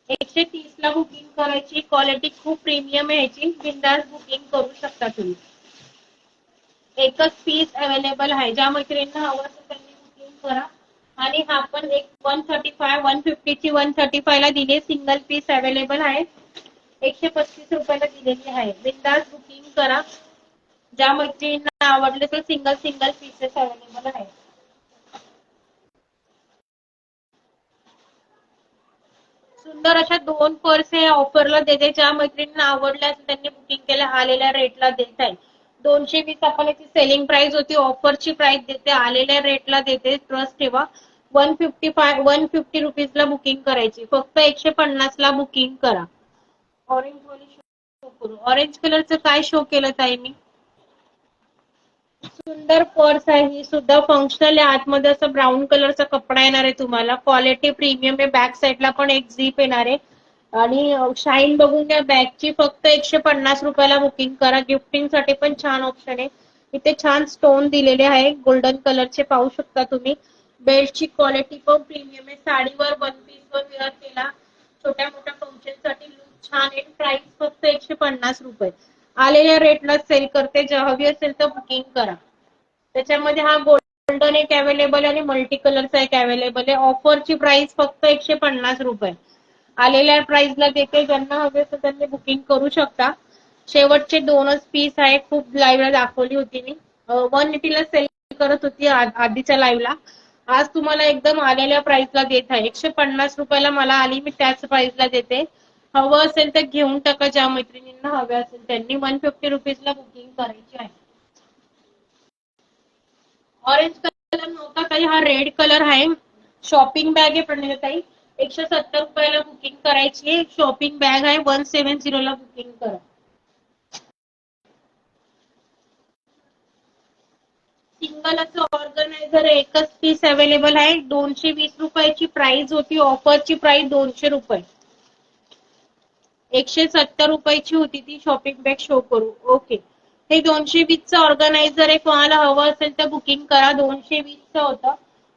[SPEAKER 1] 130 ला बुकिंग करायची. क्वालिटी खूप प्रीमियम आहे याची. बिंदास बुकिंग करू शकता तुम्ही. एकच पीस अवेलेबल आहे. ज्या मैत्रिणींना हवं असेल त्यांनी बुकिंग करा. आणि हा पण एक 135 150 ची 135 ला दिली. सिंगल पीस अवेलेबल आहे. 135 रुपयाला दिलेली आहे. बिंदास बुकिंग करा. ज्या मैत्रिणींना आवडले तर सिंगल पीसेस अवेलेबल आहे. सुंदर अशा 2 पर्स हे ऑफरला देते. ज्या मैत्रिणींना आवडल्या त्यांनी बुकिंग केल्या आलेल्या रेटला देत आहे. 220 आपण याची सेलिंग प्राइस होती, ऑफरची प्राइस देते, आलेल्या रेटला देते. ट्रस्ट ठेवा. 150 रुपीजला बुकिंग करायची. फक्त 150 ला बुकिंग करा. ऑरेंज वाली शो करू. ऑरेंज कलरचं काय शो केलं ताई मी? सुंदर पर्स आहे. ही सुद्धा फंक्शनल आहे. आतमध्ये असं ब्राऊन कलरचा कपडा येणार आहे तुम्हाला. क्वालिटी प्रीमियम आहे. बॅक साईडला पण एक झीप येणार आहे. आणि शाईन बघून घ्या बॅगची. फक्त 150 रुपयाला बुकिंग करा. गिफ्टिंग साठी पण छान ऑप्शन आहे. इथे छान स्टोन दिलेले आहे, गोल्डन कलरचे पाहू शकता तुम्ही. बेल्टची क्वालिटी पण प्रीमियम आहे. साडीवर, वन पीस वर वेअर केला, छोट्या मोठ्या फंक्शन साठी लुक छान आहे. प्राइस फक्त 150 रुपये. आलेल्या रेटला सेल करते. जर हवी असेल तर बुकिंग करा. त्याच्यामध्ये हा गोल्डन एक अवेलेबल आणि मल्टी कलरचा एक अवेलेबल आहे. ऑफरची प्राइस फक्त 150 रुपये. आलेल्या प्राइसला देते. ज्यांना हवे असेल त्यांनी बुकिंग करू शकता. शेवटचे 2च पीस आहे. खूप लाईव्हला दाखवली होती मी. 180 ला सेल करत होती आधीच्या लाईव्हला. आज तुम्हाला एकदम आलेल्या प्राइसला देत आहे. 150 रुपयाला मला आली, मी त्याच प्राइसला देते. हवं असेल तर घेऊन टाका. ज्या मैत्रिणींना हवे असेल त्यांनी 150 रुपीजला बुकिंग करायची आहे. ऑरेंज कलर नव्हता काही, हा रेड कलर आहे. शॉपिंग बॅग आहे प्रणिताई. 170 रुपयाला बुकिंग करायची आहे. शॉपिंग बॅग आहे. 170 ला बुकिंग करा. सिंगल असं ऑर्गनायझर एकच पीस अवेलेबल आहे. 220 रुपयाची प्राइस होती. ऑफरची प्राइस 200 रुपये. 170 रुपयाची होती ती. शॉपिंग बॅग शो करू. ओके. हे 220 चं ऑर्गनायझर आहे. कोणाला हवं असेल तर बुकिंग करा. 220 चं होतं.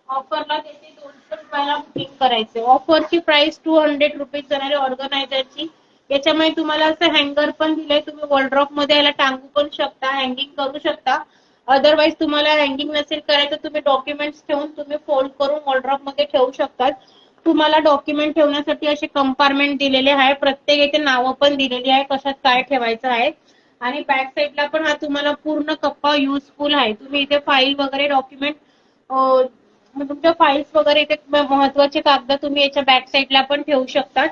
[SPEAKER 1] ऑफरला देते. 200 रुपयाला बुकिंग करायचं. ऑफरची प्राइस 200 रुपीज जाणारी ऑर्गनायझरची. याच्यामध्ये तुम्हाला असं हँगर पण दिलंय. तुम्ही वॉर्डरोब मध्ये याला टांगू पण शकता, हँगिंग करू शकता. अदरवाईज तुम्हाला हँगिंग नसेल करायचं, तुम्ही डॉक्युमेंट्स ठेवून तुम्ही फोल्ड करून वॉर्डरोब मध्ये ठेवू शकतात. तुम्हाला डॉक्युमेंट ठेवण्यासाठी असे कंपार्टमेंट दिलेले आहे. प्रत्येक येथे नावं पण दिलेली आहे, कशात काय ठेवायचं आहे. आणि बॅक साईडला पण हा तुम्हाला पूर्ण कप्पा युजफुल आहे. तुम्ही इथे फाईल वगैरे डॉक्युमेंट, तुमच्या फाईल्स वगैरे इथे महत्वाचे कागद तुम्ही याच्या बॅक साईडला पण ठेवू शकतात.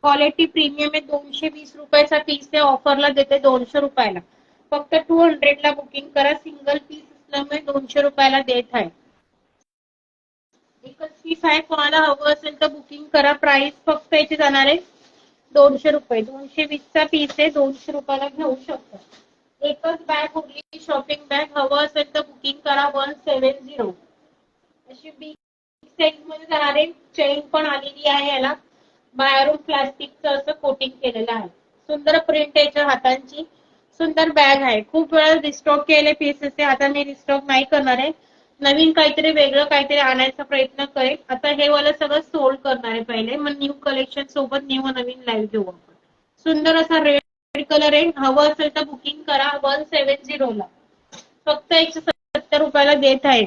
[SPEAKER 1] क्वालिटी प्रीमियम आहे. 220 रुपयाचा पीस आहे. ऑफरला देते 200 रुपयाला. फक्त 200 ला बुकिंग करा. सिंगल पीस असल्यामुळे 200 रुपयाला देत आहे. एकच पीस आहे. कोणाला हवं असेल तर बुकिंग करा. प्राइस फक्त याची जाणार आहे 200 रुपये. 220 चा पीस आहे. 200 रुपयाला घेऊ शकता. एकच बॅग उरली शॉपिंग बॅग. हवं असेल तर बुकिंग करा. 170. अशी बिग साईज मध्ये जाणार आहे. चेन पण आलेली आहे याला. बाहेरून प्लास्टिकचं असं कोटिंग केलेलं आहे. सुंदर प्रिंट आहे याच्या हातांची. सुंदर बॅग आहे. खूप वेळा रिस्टॉक केले पीसेस आहे. आता मी रिस्टॉक नाही करणार आहे. नवीन काहीतरी वेगळं काहीतरी आणायचा प्रयत्न करेल. आता हे वाला सगळं सोल्ड करणार आहे पहिले, मग न्यू कलेक्शन सोबत नवीन लाईव्ह घेऊ आपण. सुंदर असा रेड कलर आहे. हवं असेल तर बुकिंग करा. 170 ला. फक्त 170 रुपयाला देत आहे.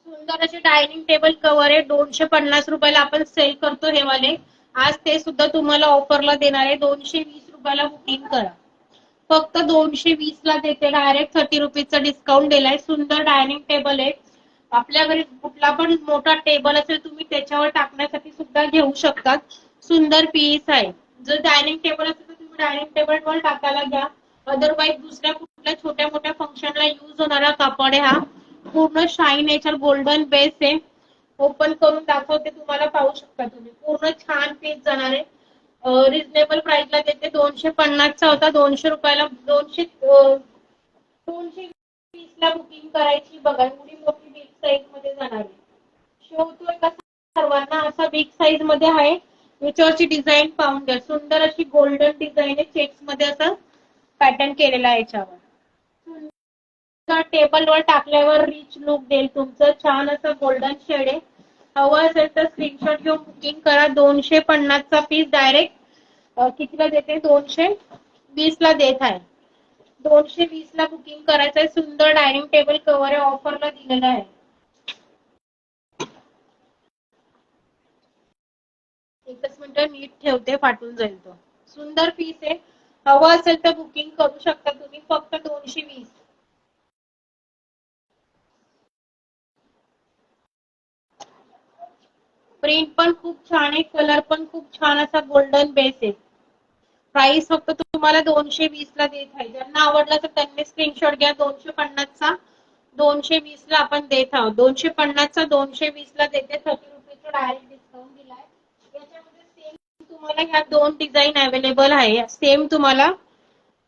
[SPEAKER 1] सुंदर असे डायनिंग टेबल कव्हर आहे. 250 रुपयाला आपण सेल करतो हे वाले. आज ते सुद्धा तुम्हाला ऑफरला देणार आहे. 220 रुपयाला बुकिंग करा. फक्त 220 ला देते. डायरेक्ट 30 रुपीजचा डिस्काउंट दिलाय. सुंदर डायनिंग टेबल आहे. आपल्या घरी कुठला पण मोठा टेबल असेल तुम्ही त्याच्यावर टाकण्यासाठी सुद्धा घेऊ शकतात. सुंदर पीस आहे. जर डायनिंग टेबल असेल तर तुम्ही डायनिंग टेबलवर टाकायला घ्या. अदरवाईज दुसऱ्या कुठल्या छोट्या मोठ्या फंक्शनला युज होणारा कापड आहे हा. पूर्ण शाईन याच्यावर गोल्डन बेस आहे. ओपन करून दाखवते तुम्हाला, पाहू शकता तुम्ही. पूर्ण छान पीस जाणार आहे. रिजनेबल प्राइसला देते. 250 चा होता. 200 रुपयाला 220 ला बुकिंग करायची. बघा एवढी मोठी बिग साईज मध्ये जाणार आहे. शिवतोय का सर्वांना असा बिग साईज मध्ये आहे. याच्यावरची डिझाईन पाहून घ्या. सुंदर अशी गोल्डन डिझाईन आहे. चेक्स मध्ये असं पॅटर्न केलेला आहे याच्यावर. टेबलवर टाकल्यावर रिच लुक देईल तुमचं. छान असं गोल्डन शेड आहे. हवं असेल तर स्क्रीनशॉट घेऊन बुकिंग करा. 250 चा पीस डायरेक्ट कितीला देते? 220 ला देत आहे. 220 ला बुकिंग करायचं आहे. सुंदर डायनिंग टेबल कव्हर आहे. ऑफरला दिलेला आहे. एकच मिनिट नीट ठेवते, फाटून जाईल तो. सुंदर पीस आहे. हवं असेल तर बुकिंग करू शकता तुम्ही. फक्त 220. प्रिंट पण खूप छान आहे. कलर पण खूप छान असा गोल्डन बेस आहे. प्राइस फक्त तुम्हाला 220 ला देत आहे. ज्यांना आवडलं तर त्यांनी स्क्रीनशॉट घ्या. 250 चा 220 ला आपण देत आहोत. 250 चा 220 ला देते. 30 रुपीजचा डायरेक्ट डिस्काउंट दिलाय. याच्यामध्ये सेम तुम्हाला ह्या दोन डिझाईन अवेलेबल आहे. सेम तुम्हाला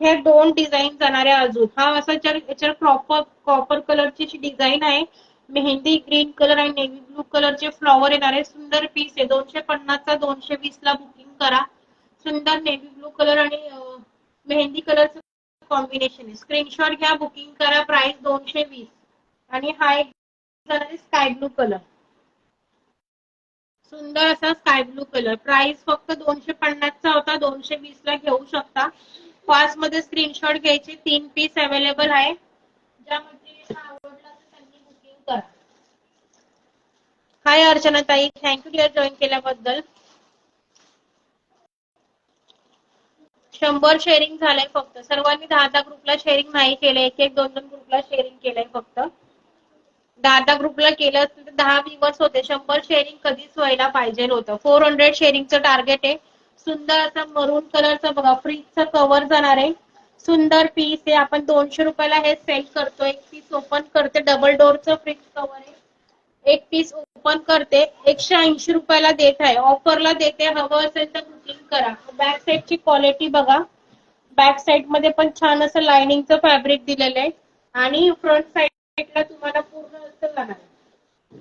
[SPEAKER 1] ह्या दोन डिझाईन जाणार आहे अजून. हा असा याच्यावर कॉपर कलरची डिझाईन आहे. मेहंदी ग्रीन कलर आणि नेव्ही ब्लू कलरचे फ्लॉवर येणार आहे. सुंदर पीस आहे. 250 चा 220 ला बुकिंग करा. सुंदर नेव्ही ब्लू कलर आणि मेहंदी कलरचं कॉम्बिनेशन आहे. स्क्रीनशॉट घ्या, बुकिंग करा. प्राइस 220. आणि हा एक स्काय ब्लू कलर. सुंदर असा स्काय ब्लू कलर. प्राइस फक्त 250 चा होता. 220 ला घेऊ शकता. फास्ट मध्ये स्क्रीनशॉट घ्यायचे. 3 पीस अवेलेबल आहे. ज्यामध्ये आवडला तर त्यांनी बुकिंग करा. हाय अर्चना ताई, थँक्यू डिअर जॉईन केल्याबद्दल. 100 शेअरिंग झालंय फक्त. सर्वांनी 10 ग्रुपला शेअरिंग नाही केलंय. एक 2 ग्रुपला शेअरिंग केलंय फक्त. 10 ग्रुपला केलं असतं तर 10 व्ह्यूअर्स होते. 100 शेअरिंग कधीच व्हायला पाहिजे होतं. 400 शेअरिंगचं टार्गेट आहे. सुंदर असा मरून कलरचा बघा फ्रीजचा कव्हर जाणार आहे. सुंदर पीस आहे. आपण 200 रुपयाला हे सेल करतोय. एक पीस ओपन करते. डबल डोअरचं फ्रीज कव्हर आहे. एक पीस ओपन करते. 180 रुपयाला देत आहे. ऑफरला देते. हवं असेल तर बुकिंग करा. बॅक साईडची क्वालिटी बघा. बॅक साईड मध्ये पण छान असं लाइनिंगचं फॅब्रिक दिलेलं आहे. आणि फ्रंट साईडला तुम्हाला पूर्ण असं जाणार आहे.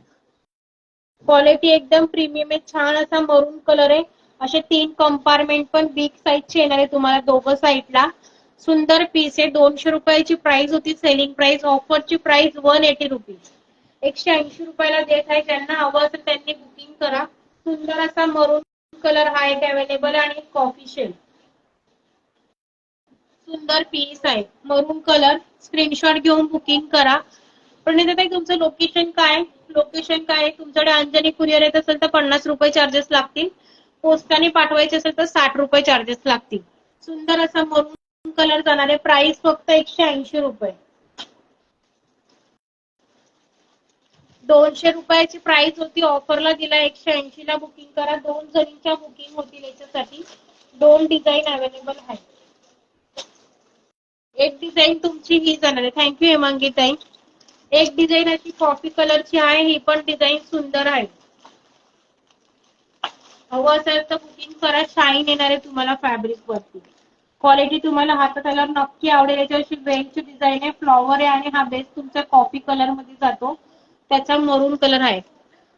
[SPEAKER 1] क्वालिटी एकदम प्रीमियम आहे. छान असा मरून कलर आहे. असे 3 कंपार्टमेंट पण बिग साईजचे येणार आहे तुम्हाला दोघं साईडला. सुंदर पीस आहे. 200 रुपयाची प्राइस होती सेलिंग प्राइस. ऑफरची प्राइस 180 रुपीज. 180 रुपयाला देत आहे. ज्यांना हवं असेल त्यांनी बुकिंग करा. सुंदर असा मरून कलर हा एक अवेलेबल आणि कॉफी शेड. सुंदर पीस आहे. मरून कलर. स्क्रीनशॉट घेऊन बुकिंग करा. पण तुमचं लोकेशन काय? लोकेशन काय? तुमच्याकडे अंजनी कुरिअर येत असेल तर 50 रुपये चार्जेस लागतील. पोस्टाने पाठवायचे असेल तर 60 रुपये चार्जेस लागतील. सुंदर असा मरून कलर जाणार आहे. प्राइस फक्त 180 रुपये. 200 रुपयाची प्राइस होती. ऑफरला दिला 180 ला बुकिंग करा. 2 जणींच्या बुकिंग होतील याच्यासाठी. 2 डिझाईन अवेलेबल आहे. एक डिझाईन तुमची ही जाणार आहे. थँक्यू हेमांगी ताई. एक डिझाईन अशी कॉफी कलरची आहे. ही पण डिझाईन सुंदर आहे. हवं असेल तर बुकिंग करा. शाईन येणार आहे तुम्हाला फॅब्रिक वरती. क्वालिटी तुम्हाला हातात आल्यावर नक्की आवडेल. याच्यावरची वेलची डिझाईन आहे. फ्लॉवर आहे आणि हा बेस तुमचा कॉफी कलर मध्ये जातो. त्याचा मरून कलर आहे.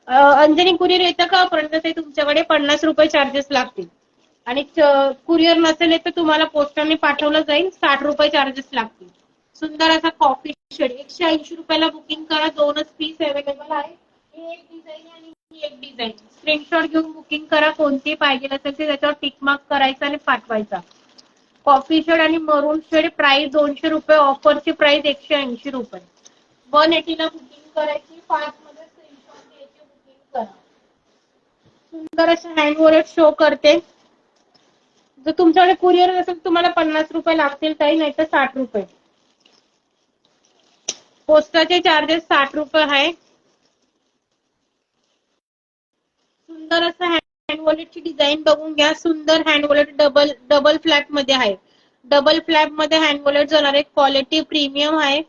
[SPEAKER 1] अंजनी कुरिअर येतं का? पर्यंत ते तुमच्याकडे 50 रुपये चार्जेस लागतील. आणि कुरिअर नसेल तर तुम्हाला पोस्टाने पाठवलं जाईल. 60 रुपये चार्जेस लागतील. सुंदर असा कॉफी शेड. 180 रुपयाला बुकिंग करा. 2च पीस अवेलेबल आहे. ही एक डिझाईन आणि ही एक डिझाईन. स्क्रीनशॉट घेऊन बुकिंग करा. कोणती पाहिजे असेल ते त्याच्यावर टिक मार्क करायचा आणि पाठवायचा. कॉफी शेड आणि मरून शेड. प्राइस 200 रुपये. ऑफरची प्राइस 180 रुपये. 180 ला बुकिंग करायची. फास्ट मध्ये स्क्रीनशॉट घ्यायचे. बुकिंग करा. सुंदर असं हँड वर्क शो करते. जर तुमच्याकडे कुरिअर असेल तुम्हाला 50 रुपये लागतील ताई, नाही तर 60 रुपये. पोस्टाचे चार्जेस 60 रुपये आहे. सुंदर असं हँड वॉलेटची डिझाईन बघून घ्या. सुंदर हँड वॉलेट डबल फ्लॅप मध्ये आहे. डबल फ्लॅप मध्ये हँड वॉलेट जाणार आहे. क्वालिटी प्रीमियम आहे.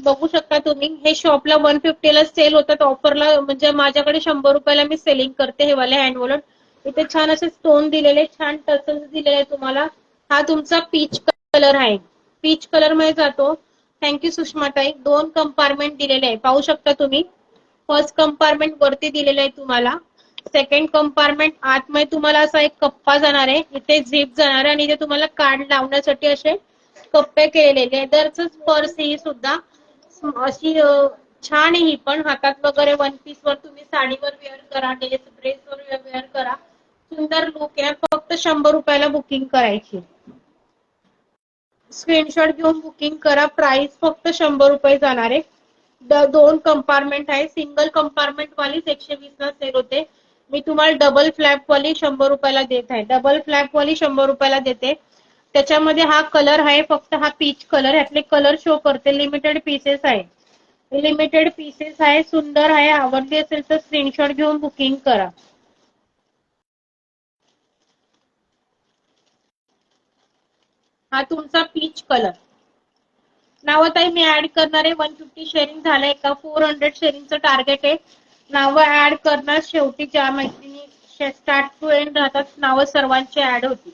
[SPEAKER 1] बघू शकता तुम्ही. हे शॉपला 150 ला सेल होतात ऑफरला, म्हणजे माझ्याकडे 100 रुपयाला मी सेलिंग करते हे वाले हँड वॉलेट. इथे छान असे स्टोन दिलेले, छान टसल्स दिलेले आहे तुम्हाला. हा तुमचा पीच कलर आहे. पीच कलर मध्ये जातो. थँक्यू सुषमाताई. 2 कंपार्टमेंट दिलेले आहे, पाहू शकता तुम्ही. फर्स्ट कंपार्टमेंट वरती दिलेलं आहे तुम्हाला. सेकंड कंपार्टमेंट आतमध्ये तुम्हाला असा एक कप्पा जाणार आहे. इथे झिप जाणार आहे आणि इथे तुम्हाला कार्ड लावण्यासाठी असे कप्पे केलेले. लेदरच पर्स ही सुद्धा अशी छान आहे. ही पण हातात वगैरे वन पीस वर तुम्ही साडीवर वेअर करा, ड्रेसवर वेअर करा. सुंदर लुक आहे. फक्त 100 रुपयाला बुकिंग करायची. स्क्रीनशॉट घेऊन बुकिंग करा. प्राइस फक्त 100 रुपये जाणार आहे. 2 कंपार्टमेंट आहे. सिंगल कंपार्टमेंट वाली 120 ला सेल होते. मी तुम्हाला डबल फ्लॅप वाली 100 रुपयाला देत आहे. डबल फ्लॅप वाली 100 रुपयाला देते. त्याच्यामध्ये हा कलर आहे, फक्त हा पीच कलर. ह्यातले कलर शो करते. लिमिटेड पीसेस आहे. लिमिटेड पीसेस आहे. सुंदर आहे. आवडली असेल तर स्क्रीनशॉट घेऊन बुकिंग करा. हा तुमचा पीच कलर. नावताई मी ऍड करणार आहे. 150 शेअरिंग झालंय का? 400 शेअरिंगचं टार्गेट आहे. नावं ऍड करणार. शेवटी ज्या मैत्रिणी स्टार्ट टू एंड राहतात नावं सर्वांची ऍड होती.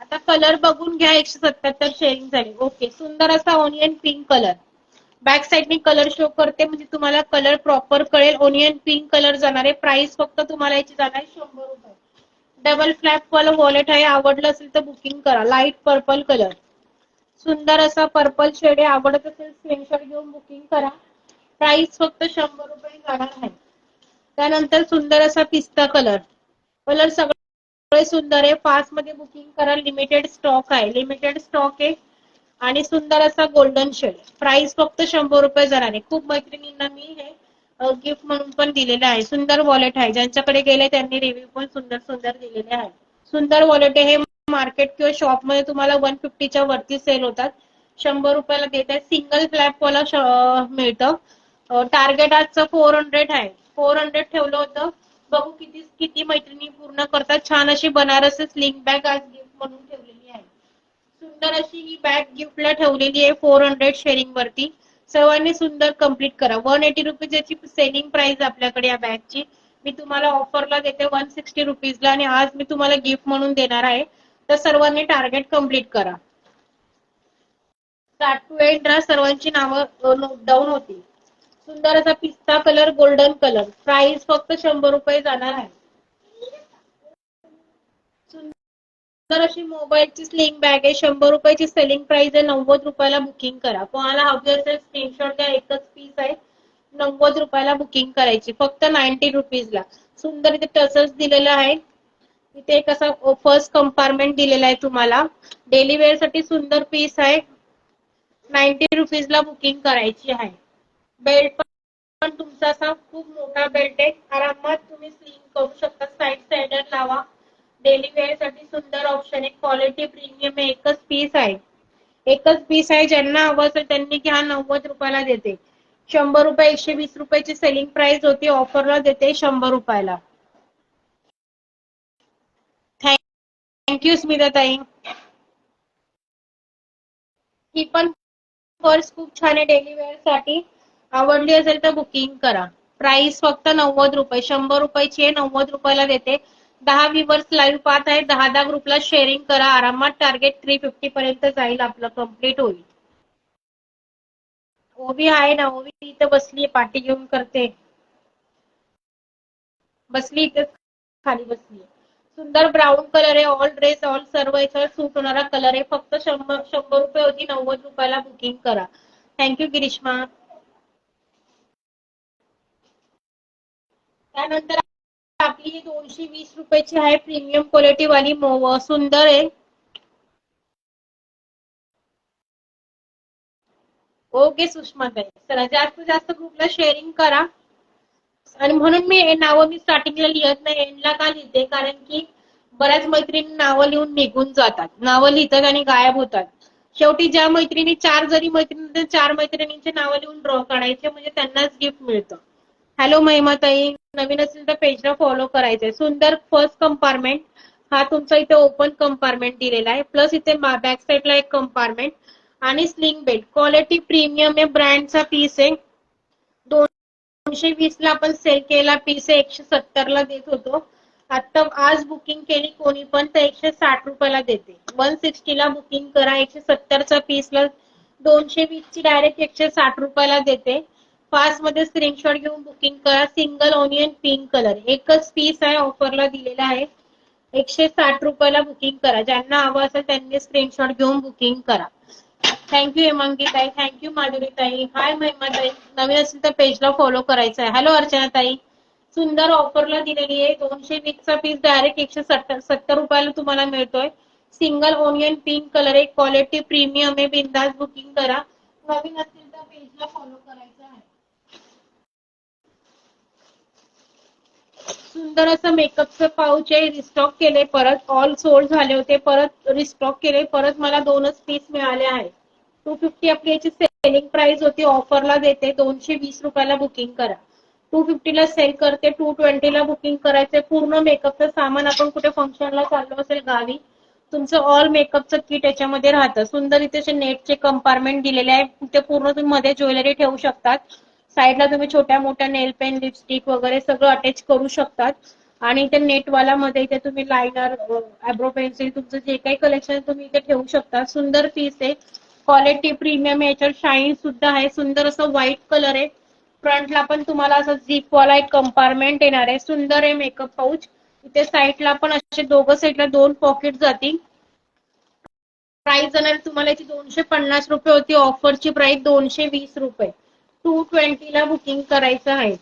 [SPEAKER 1] आता कलर बघून घ्या. 177 शेअरिंग झाली. ओके. सुंदर असा ओनियन पिंक कलर. बॅक साइडनी कलर शो करते म्हणजे तुम्हाला कलर प्रॉपर कळेल. ओनियन पिंक कलर जाणार आहे. प्राइस फक्त तुम्हाला याची जाणार आहे 100 रुपये. डबल फ्लॅप वाला वॉलेट आहे. आवडलं असेल तर बुकिंग करा. Light purple colour. सुंदर असा पर्पल शेड आहे. आवडत असेल स्क्रीनशॉट घेऊन बुकिंग करा. प्राइस फक्त 100 रुपये जाणार आहे. त्यानंतर सुंदर असा पिस्ता कलर. कलर सगळे सुंदर आहे. फास्ट मध्ये बुकिंग करा. लिमिटेड स्टॉक आहे. लिमिटेड स्टॉक आहे. आणि सुंदर असा गोल्डन शेड. प्राइस फक्त 100 रुपये जाणार आहे. खूप मैत्रिणींना मी हे गिफ्ट म्हणून पण दिलेलं आहे. सुंदर वॉलेट आहे. ज्यांच्याकडे गेले त्यांनी रिव्ह्यू पण सुंदर सुंदर दिलेले आहे. सुंदर वॉलेट आहे. हे मार्केट किंवा शॉप मध्ये तुम्हाला 150 च्या वरती सेल होतात. 100 रुपयाला देत आहे. सिंगल फ्लॅप वाला मिळतं. टार्गेट आजचं 400 आहे. 400 ठेवलं होतं. बघू किती किती मैत्रिणी पूर्ण करतात. छान अशी बनारसी स्लिंग बॅग आज गिफ्ट म्हणून ठेवलेली आहे. सुंदर अशी ही बॅग गिफ्टला ठेवलेली आहे 400 शेअरिंग वरती. सर्वांनी सुंदर कंप्लीट करा. 180 रुपीज याची सेलिंग प्राइस आपल्याकडे या बॅगची. मी तुम्हाला ऑफरला देते 160 रुपीजला आणि आज मी तुम्हाला गिफ्ट म्हणून देणार आहे. तर सर्वांनी टार्गेट कंप्लीट करा. स्टार्ट टू एंड राहा. सर्वांची नावं नोट डाऊन होती. सुंदर असा पिस्ता कलर, गोल्डन कलर. प्राइस फक्त 100 रुपये जाणार आहे. सुंदर अशी मोबाईलची स्लिंग बॅग आहे. 100 रुपयाची सेलिंग प्राइस आहे. 90 रुपयाला बुकिंग करा. कोणाला हवी असेल स्क्रीनशॉट द्या. एकच पीस आहे. 90 रुपयाला बुकिंग करायची. फक्त 90 रुपीजला. सुंदर इथे टसल्स दिलेलं आहे. इथे एक असा फर्स्ट कंपार्टमेंट दिलेला आहे तुम्हाला. डेली वेअर साठी सुंदर पीस आहे. 90 रुपीजला बुकिंग करायची आहे. बेल्ट पण तुमचा असा खूप मोठा बेल्ट आहे. आरामात तुम्ही स्लिंग करू शकता. साईड साईडर लावा. डेली वेअर साठी सुंदर ऑप्शन आहे. क्वालिटी प्रीमियम आहे. एकच पीस आहे. एकच पीस आहे. ज्यांना हवं असेल त्यांनी घ्या. 90 रुपयाला देते. 100 रुपये 120 रुपयाची सेलिंग प्राइस होती. ऑफरला देते 100 रुपयाला. थँक्यू स्मिता ताई. ही पण पर्स खूप छान आहे डेली वेअर साठी. आवडली असेल तर बुकिंग करा. प्राइस फक्त 90 रुपये. 100 रुपयाची आहे. 90 रुपयाला देते. 10 व्ह्यूअर्स लाईव्ह पाहत आहे. 10 ग्रुपला शेअरिंग करा. आरामात टार्गेट 350 पर्यंत जाईल. आपलं कम्प्लीट होईल. ओवी आहे ना. ओवी इथं बसली पाठी घेऊन करते. बसली इथे खाली बसली. सुंदर ब्राऊन कलर आहे. ऑल ड्रेस ऑल सर्व याच्यावर सूट होणारा कलर आहे. फक्त 100 रुपये होती. 90 रुपयाला बुकिंग करा. थँक्यू गिरीश्मा. त्यानंतर आपली 220 रुपयाची आहे. प्रीमियम क्वालिटी वाली सुंदर आहे. ओके सुषमा ताई. चला जास्त जास्त ग्रुपला शेअरिंग करा. आणि म्हणून मी नावं स्टार्टिंगला लिहत नाही, एंडला का लिहिते, कारण की बऱ्याच मैत्रिणी नावं लिहून निघून जातात, नावं लिहितात आणि गायब होतात. शेवटी ज्या मैत्रिणी जरी मैत्रिणी 4 मैत्रिणींचे नावं लिहून ड्रॉ काढायचे, म्हणजे त्यांनाच गिफ्ट मिळतं. हॅलो महिमाताई, नवीन असेल तर पेजला फॉलो करायचंय. सुंदर फर्स्ट कंपार्टमेंट, हा तुमचा इथे ओपन कंपार्टमेंट दिलेला आहे, प्लस इथे बॅक साईडला एक कंपार्टमेंट आणि स्लिंग बेड. क्वालिटी प्रीमियम आहे, ब्रँडचा पीस आहे. 220 ला आपण सेल केला पीस, 170 ला देत होतो. आता आज बुकिंग केली कोणी पण तर 160 रुपयाला देते. 160 ला बुकिंग करा, 170 चा पीसला 220 ची डायरेक्ट 160 रुपयाला देते. फास्ट मध्ये स्क्रीनशॉट घेऊन बुकिंग करा. सिंगल ओनियन पिंक कलर, एकच पीस आहे, ऑफरला दिलेला आहे. 160 रुपयाला बुकिंग करा. ज्यांना हवं असेल त्यांनी स्क्रीनशॉट घेऊन बुकिंग करा. थँक्यू हेमांगी ताई, थँक्यू माधुरी ताई. हाय महिमा ताई, नवीन असेल तर पेजला फॉलो करायचं आहे. हॅलो अर्चना ताई, सुंदर ऑफरला दिलेली आहे. 220 चा पीस डायरेक्ट 170 रुपयाला तुम्हाला मिळतोय. सिंगल ओनियन पिंक कलर आहे, क्वालिटी प्रीमियम आहे. बिंदास बुकिंग करा. नवीन असेल तर पेजला फॉलो करायचं आहे. सुंदर असं मेकअपचं पाऊच आहे, रिस्टॉक केले, परत ऑल सोल्ड झाले होते, परत रिस्टॉक केले, परत मला 2च पीस मिळाले आहे. 250 आपली याची सेलिंग प्राइस होती, ऑफरला देते 220 रुपयाला बुकिंग करा. 250 ला सेल करते, 220 ला बुकिंग करायचंय. पूर्ण मेकअपचं सामान, आपण कुठे फंक्शनला चाललो असेल गावी, तुमचं ऑल मेकअपचं किट याच्यामध्ये राहतं. सुंदर इथे नेटचे कंपार्टमेंट दिलेले आहे, तिथे पूर्ण तुम्ही मध्ये ज्वेलरी ठेवू शकतात. साईडला तुम्ही छोट्या मोठ्या नेल पेन, लिपस्टिक वगैरे सगळं अटॅच करू शकतात. आणि इथे नेटवाला मध्ये इथे तुम्ही लायनर, आयब्रो पेन्सिल, तुमचं जे काही कलेक्शन तुम्ही इथे ठेवू शकता. सुंदर पीस आहे, क्वालिटी प्रीमियम आहे, याच्यावर शाईन सुद्धा आहे. सुंदर असं व्हाईट कलर आहे. फ्रंटला पण तुम्हाला असं झिपवाला एक कंपार्टमेंट येणार आहे. सुंदर आहे मेकअप पाऊच. इथे साईडला पण असे दोघं साईडला 2 पॉकेट जातील. प्राइस जाणार तुम्हाला याची 250 रुपये होती, ऑफरची प्राइस 220 रुपये. 220 ला बुकिंग करायचं आहे.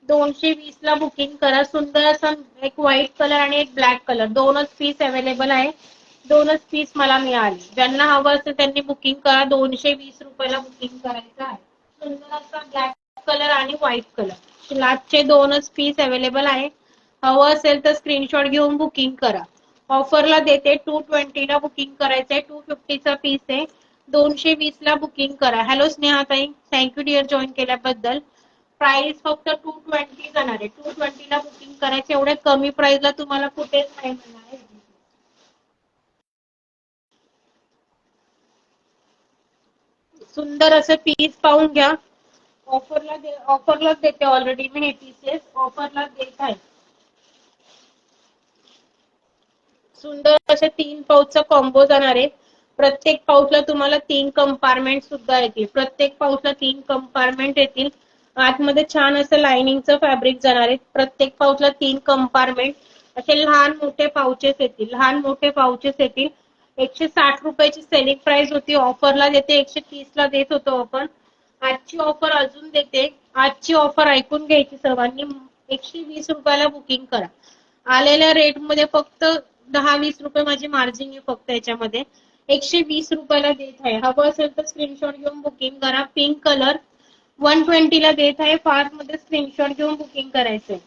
[SPEAKER 1] 220 ला बुकिंग करा. सुंदर असा एक व्हाईट कलर आणि एक ब्लॅक कलर, 2च पीस अवेलेबल आहे. 2च पीस मला मिळाले. ज्यांना हवं असेल त्यांनी बुकिंग करा. 220 रुपयाला बुकिंग करायचं आहे. सुंदर असा ब्लॅक कलर आणि व्हाईट कलर, लास्टचे 2च पीस अवेलेबल आहे. हवं असेल तर स्क्रीनशॉट घेऊन बुकिंग करा. ऑफरला देते, 220 ला बुकिंग करायचंय. 250 चा पीस आहे, 220 ला बुकिंग करा. हॅलो स्नेहा ताई, थँक्यू डिअर जॉईन केल्याबद्दल. प्राइस फक्त 220 जाणार आहे. 220 ला बुकिंग करायचे. एवढ्या कमी प्राइसला तुम्हाला कुठेच नाही मिळणार आहे. सुंदर असं पीस पाहून घ्या. ऑफरला देते, ऑलरेडी मी हे पीसेस ऑफरला देत आहे. सुंदर असे 3 पाऊचचा कॉम्बो जाणार आहे. प्रत्येक पाऊचला तुम्हाला 3 कंपार्टमेंट सुद्धा येतील. प्रत्येक पाऊचला 3 कंपार्टमेंट येतील. आतमध्ये छान असं लाइनिंगचं फॅब्रिक जाणार आहे. प्रत्येक पाऊचला 3 कंपार्टमेंट, असे लहान मोठे पाऊचेस येतील. लहान मोठे पाऊचेस येतील. 160 रुपयाची सेलिंग प्राइस होती, ऑफरला देते 130 ला देत होतो आपण. आजची ऑफर अजून देते. आजची ऑफर ऐकून घ्यायची सर्वांनी. 120 रुपयाला बुकिंग करा. आलेल्या रेट मध्ये फक्त 10-20 रुपये माझी मार्जिन आहे फक्त याच्यामध्ये. 120 रुपयाला देत आहे. हवं असेल तर स्क्रीनशॉट घेऊन बुकिंग करा. पिंक कलर 120 ला देत आहे. फास्ट मध्ये स्क्रीनशॉट घेऊन बुकिंग करायचंय.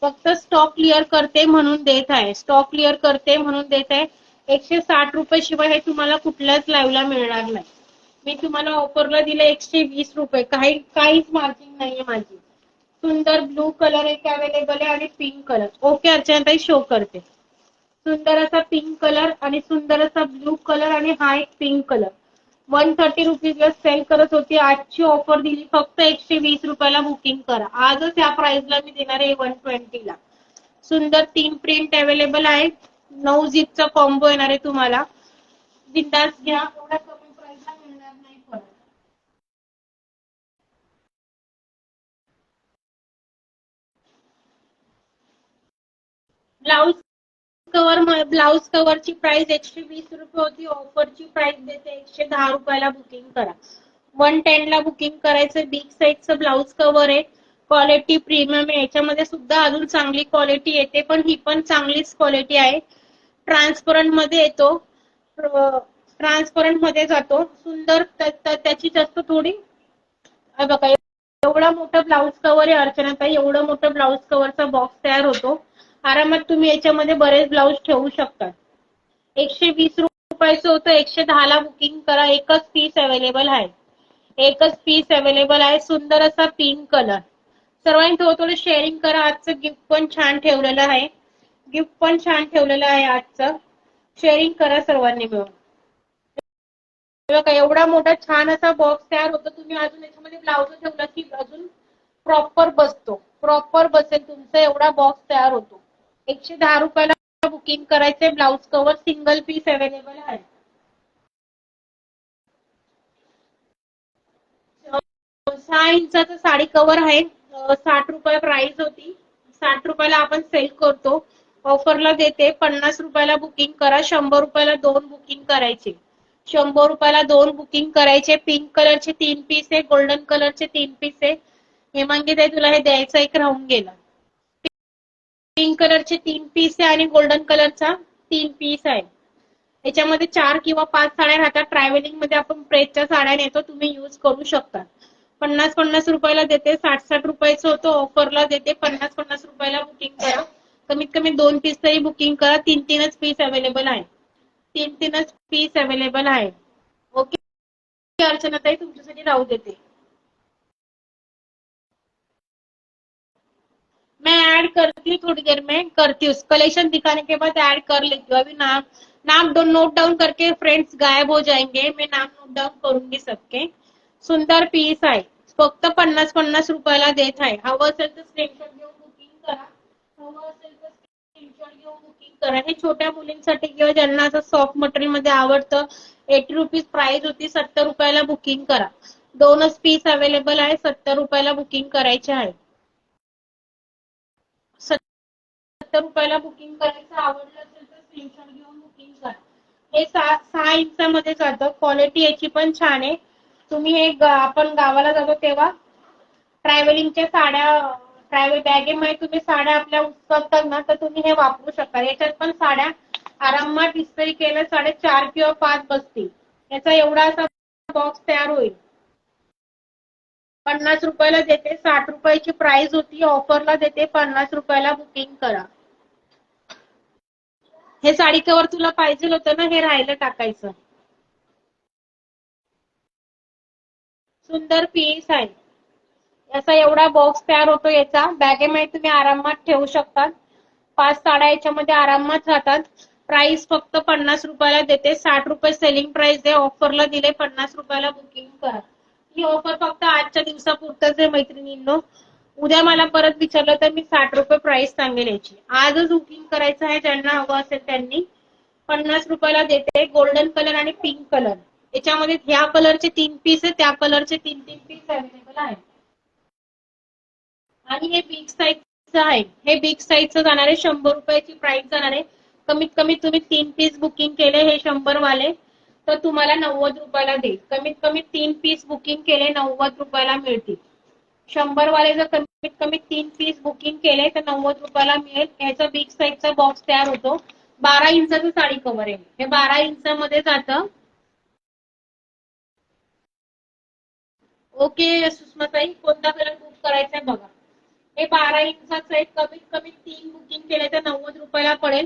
[SPEAKER 1] फक्त स्टॉक क्लिअर करते म्हणून देत आहे. स्टॉक क्लिअर करते म्हणून देत आहे. 160 रुपये शिवाय हे तुम्हाला कुठल्याच लाईव्हला मिळणार नाही. मी तुम्हाला ऑफरला दिले 120 रुपये. काहीच मार्जिन नाहीये माझी. सुंदर ब्लू कलर एक अवेलेबल आहे आणि पिंक कलर. ओके अर्चनाताई, शो करते. सुंदर असा पिंक कलर आणि सुंदर असा ब्लू कलर आणि हा एक पिंक कलर. 130 रुपीजला सेल करत होती, आजची ऑफर दिली फक्त 120 रुपयाला बुकिंग करा. आजच या प्राइसला मी देणार आहे 120 ला. सुंदर 3 प्रिंट अवेलेबल आहे. 9 झिपचा कॉम्बो येणार आहे तुम्हाला. बिंदास घ्या, एवढ्या कमी प्राइसला मिळणार नाही परत. ब्लाउज कव्हरची प्राइस 120 रुपये होती, ऑफरची प्राइस देते 110 रुपयाला. बुकिंग करा. 110 ला बुकिंग करायचं. बिग साईजचं ब्लाउज कव्हर आहे, क्वालिटी प्रीमियम आहे. याच्यामध्ये सुद्धा अजून चांगली क्वालिटी येते, पण ही पण चांगलीच क्वालिटी आहे. ट्रान्सपरंट मध्ये येतो, ट्रान्सपरंट मध्ये जातो. सुंदर त्याची जास्त थोडी बघा, एवढा मोठा ब्लाउज कव्हर आहे अर्चनाताई, एवढं मोठं ब्लाउज कव्हरचा बॉक्स तयार होतो. आरामात तुम्ही याच्यामध्ये बरेच ब्लाउज ठेवू शकता. 120 रुपयाचं होतं, 110 ला बुकिंग करा. एकच पीस अवेलेबल आहे, एकच पीस अवेलेबल आहे. सुंदर असा पिंक कलर. सर्वांनी थोडं शेअरिंग करा. आजचं गिफ्ट पण छान ठेवलेलं आहे, गिफ्ट पण छान ठेवलेलं आहे आजचं. शेअरिंग करा सर्वांनी मिळून. बघा एवढा मोठा छान असा बॉक्स तयार होतो. तुम्ही अजून याच्यामध्ये ब्लाउज ठेवला की अजून प्रॉपर बसतो, प्रॉपर बसेल तुमचा. एवढा बॉक्स तयार होतो. 110 रुपयाला बुकिंग करायचे. Blouse cover single piece available आहे. 6 इंचाचं साडी कव्हर आहे. 60 रुपये प्राइस होती, 60 रुपयाला आपण सेल करतो. ऑफरला देते. 50 रुपयाला बुकिंग करा. 100 रुपयाला 2 बुकिंग करायचे. 100 रुपयाला 2 बुकिंग करायचे. पिंक कलरचे 3 पीस आहे, गोल्डन कलरचे 3 पीस आहे. हेमांगी ताई तुला हे द्यायचं एक राहून गेला. पिंक कलरचे 3 पीस आहे आणि गोल्डन कलरचा 3 पीस आहे. याच्यामध्ये 4 किंवा 5 साड्या राहतात. ट्रॅव्हलिंग मध्ये आपण प्रेसच्या साड्या नेतो, तुम्ही यूज करू शकता. 50-50 रुपयाला देते. 60-60 रुपयाचं होतं, ऑफरला देते. 50-50 रुपयाला बुकिंग करा. कमीत कमी 2 पीस तरी बुकिंग करा. 3-3च पीस अवेलेबल आहे, 3-3च पीस अवेलेबल आहे. ओके अर्चना ताई, तुमच्यासाठी राहू देते. मैं ऐड करती हूँ थोड़ी देर में, करती हूँ. कलेक्शन दिखाने के बाद ऐड कर लेती हूँ. अभी नाम नाम नोट डाउन करके फ्रेंड्स गायब हो जाएंगे. मैं नाम नोट डाउन करूंगी सबके. सुंदर पीस आहे. फक्त 50-50 रुपयाला देत आहे. हवं असेल तर स्क्रीनशॉट घेऊन बुकिंग करा. हवं असेल तर स्क्रीनशॉट घेऊन बुकिंग करा. हे छोट्या मुलींसाठी किंवा ज्यांना असं सॉफ्ट मटेरियल मध्ये आवडतं. 80 रुपीज प्राइस होती. 70 रुपयाला बुकिंग करा. 2च पीस अवेलेबल आहे. 70 रुपयाला बुकिंग करायचे आहे. 70 रुपयाला बुकिंग करायचं. आवडलं असेल तर स्क्रीनशॉट घेऊन बुकिंग करा. हे 6 इंचामध्ये जातं. क्वालिटी याची पण छान आहे. तुम्ही हे आपण गावाला जातो तेव्हा ट्रॅव्हलिंगच्या साड्या, ट्रॅव्हल बॅगेमध्ये तुम्ही साड्या आपल्या उचलतात ना, तर तुम्ही हे वापरू शकता. याच्यात पण साड्या आरामात इस्त्री केल्या 4.5 किंवा 5 बसतील. याचा एवढा असा बॉक्स तयार होईल. 50 रुपयाला देते. 60 रुपयाची प्राइस होती, ऑफरला देते. 50 रुपयाला बुकिंग करा. हे साडी कवर तुला पाहिजे होतं ना, हे राहिलं टाकायचं. सुंदर पीस आहे. याचा एवढा बॉक्स तयार होतो. याचा बॅगेमध्ये तुम्ही आरामात ठेवू शकता. 5 साड्या याच्यामध्ये आरामात राहतात. प्राइस फक्त 50 रुपयाला देते. 60 रुपये सेलिंग प्राइस आहे, ऑफरला दिले. 50 रुपयाला बुकिंग करा. ही ऑफर फक्त आजच्या दिवसापुरतच आहे मैत्रिणींनो. उद्या मला परत विचारलं तर मी 60 रुपये प्राइस सांगेल याची. आजच बुकिंग करायचं आहे. ज्यांना हवं असेल त्यांनी. 50 रुपयाला देते. गोल्डन कलर आणि पिंक कलर. याच्यामध्ये ह्या कलरचे 3 पीस आहे, त्या कलरचे 3-3 पीस अवेलेबल आहे. आणि हे बिग साईजचं आहे. हे बिग साईजचं जाणार आहे. 100 रुपयाची प्राइस जाणार आहे. कमीत कमी तुम्ही 3 पीस बुकिंग केले हे 100 वाले तर तुम्हाला 90 रुपयाला देईल. कमीत कमी 3 पीस बुकिंग केले 90 रुपयाला मिळतील. 100 वाले जर कमीत कमी 3 पीस बुकिंग केले तर 90 रुपयाला मिळेल. याचा बिग साईजचा बॉक्स तयार होतो. 12 इंचाचं साडी कव्हर आहे. हे 12 इंचामध्ये जातं. ओके सुषमाताई, कोणता कलर बुक करायचा आहे बघा. हे 12 इंचाचं आहे. कमीत कमी 3 बुकिंग केले तर 90 रुपयाला पडेल.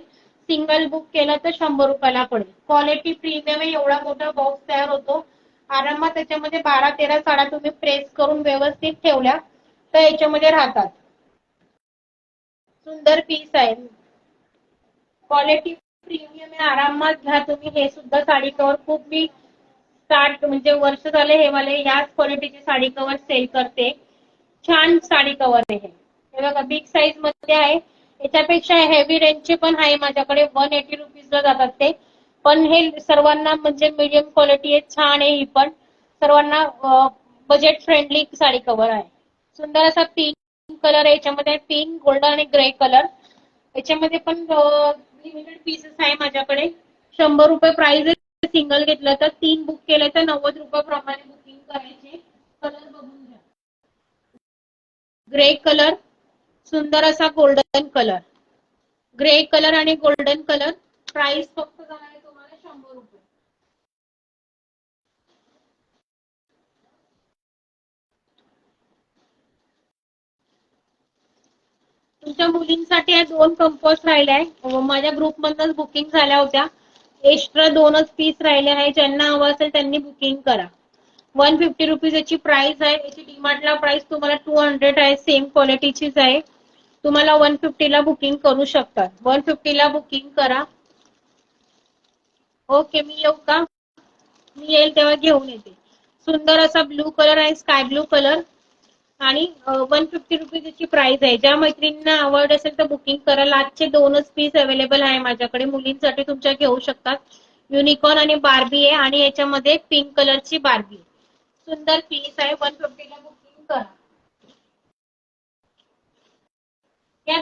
[SPEAKER 1] सिंगल बुक केलं तर 100 रुपयाला पडेल. क्वालिटी प्रीमियम आहे. एवढा मोठा बॉक्स तयार होतो. आरामात त्याच्यामध्ये 12-13 साड्या तुम्ही प्रेस करून व्यवस्थित ठेवल्या तर याच्यामध्ये राहतात. सुंदर पीस आहे. क्वालिटी प्रीमियम आहे. आरामात घ्या तुम्ही. हे सुद्धा साडी कव्हर खूप मी 60 म्हणजे वर्ष झाले हे वाले याच क्वालिटीची साडी कव्हर सेल करते. छान साडी कव्हर आहे हे बघा. बिग साईज मध्ये आहे. याच्यापेक्षा हेवी रेंजचे पण आहे माझ्याकडे. 180 रुपीजला जातात ते. पण हे सर्वांना म्हणजे मीडियम क्वालिटी आहे. छान आहे ही पण. सर्वांना बजेट फ्रेंडली साडी कव्हर आहे. सुंदर असा पिंक कलर आहे. याच्यामध्ये पिंक, गोल्डन आणि ग्रे कलर. याच्यामध्ये पण लिमिटेड पीसेस आहे माझ्याकडे. 100 रुपये प्राइस आहे. सिंगल घेतलं तर 3 बुक केलं तर 90 रुपये प्रमाणे बुकिंग करायचे. कलर बघून घ्या. ग्रे कलर, सुंदर असा गोल्डन कलर. ग्रे कलर आणि गोल्डन कलर. प्राइस फक्त जाणार आहे तुम्हाला 100 रुपये. तुमच्या मुलींसाठी या 2 कंपोस्ट राहिल्या आहे. माझ्या ग्रुपमधूनच बुकिंग झाल्या होत्या. एक्स्ट्रा 2च पीस राहिले आहे. ज्यांना हवं असेल त्यांनी बुकिंग करा. 150 रुपीज याची प्राइस आहे. याची डीमार्टला प्राइस तुम्हाला 200 आहे. सेम क्वालिटीचीच आहे. तुम्हाला 150 ला बुकिंग करू शकतात. 150 ला बुकिंग करा. ओके, मी येऊ का? मी येईल तेव्हा घेऊन येते. सुंदर असा ब्लू कलर आहे, स्काय ब्लू कलर, आणि 150 रुपीज याची प्राइस आहे. ज्या मैत्रिणींना आवड असेल तर बुकिंग करा. आजचे 2च पीस अवेलेबल आहे माझ्याकडे. मुलींसाठी तुमच्या घेऊ शकतात. युनिकॉर्न आणि बार्बी आहे, आणि याच्यामध्ये पिंक कलरची बार्बी. सुंदर पीस आहे. 150 ला बुकिंग करा. या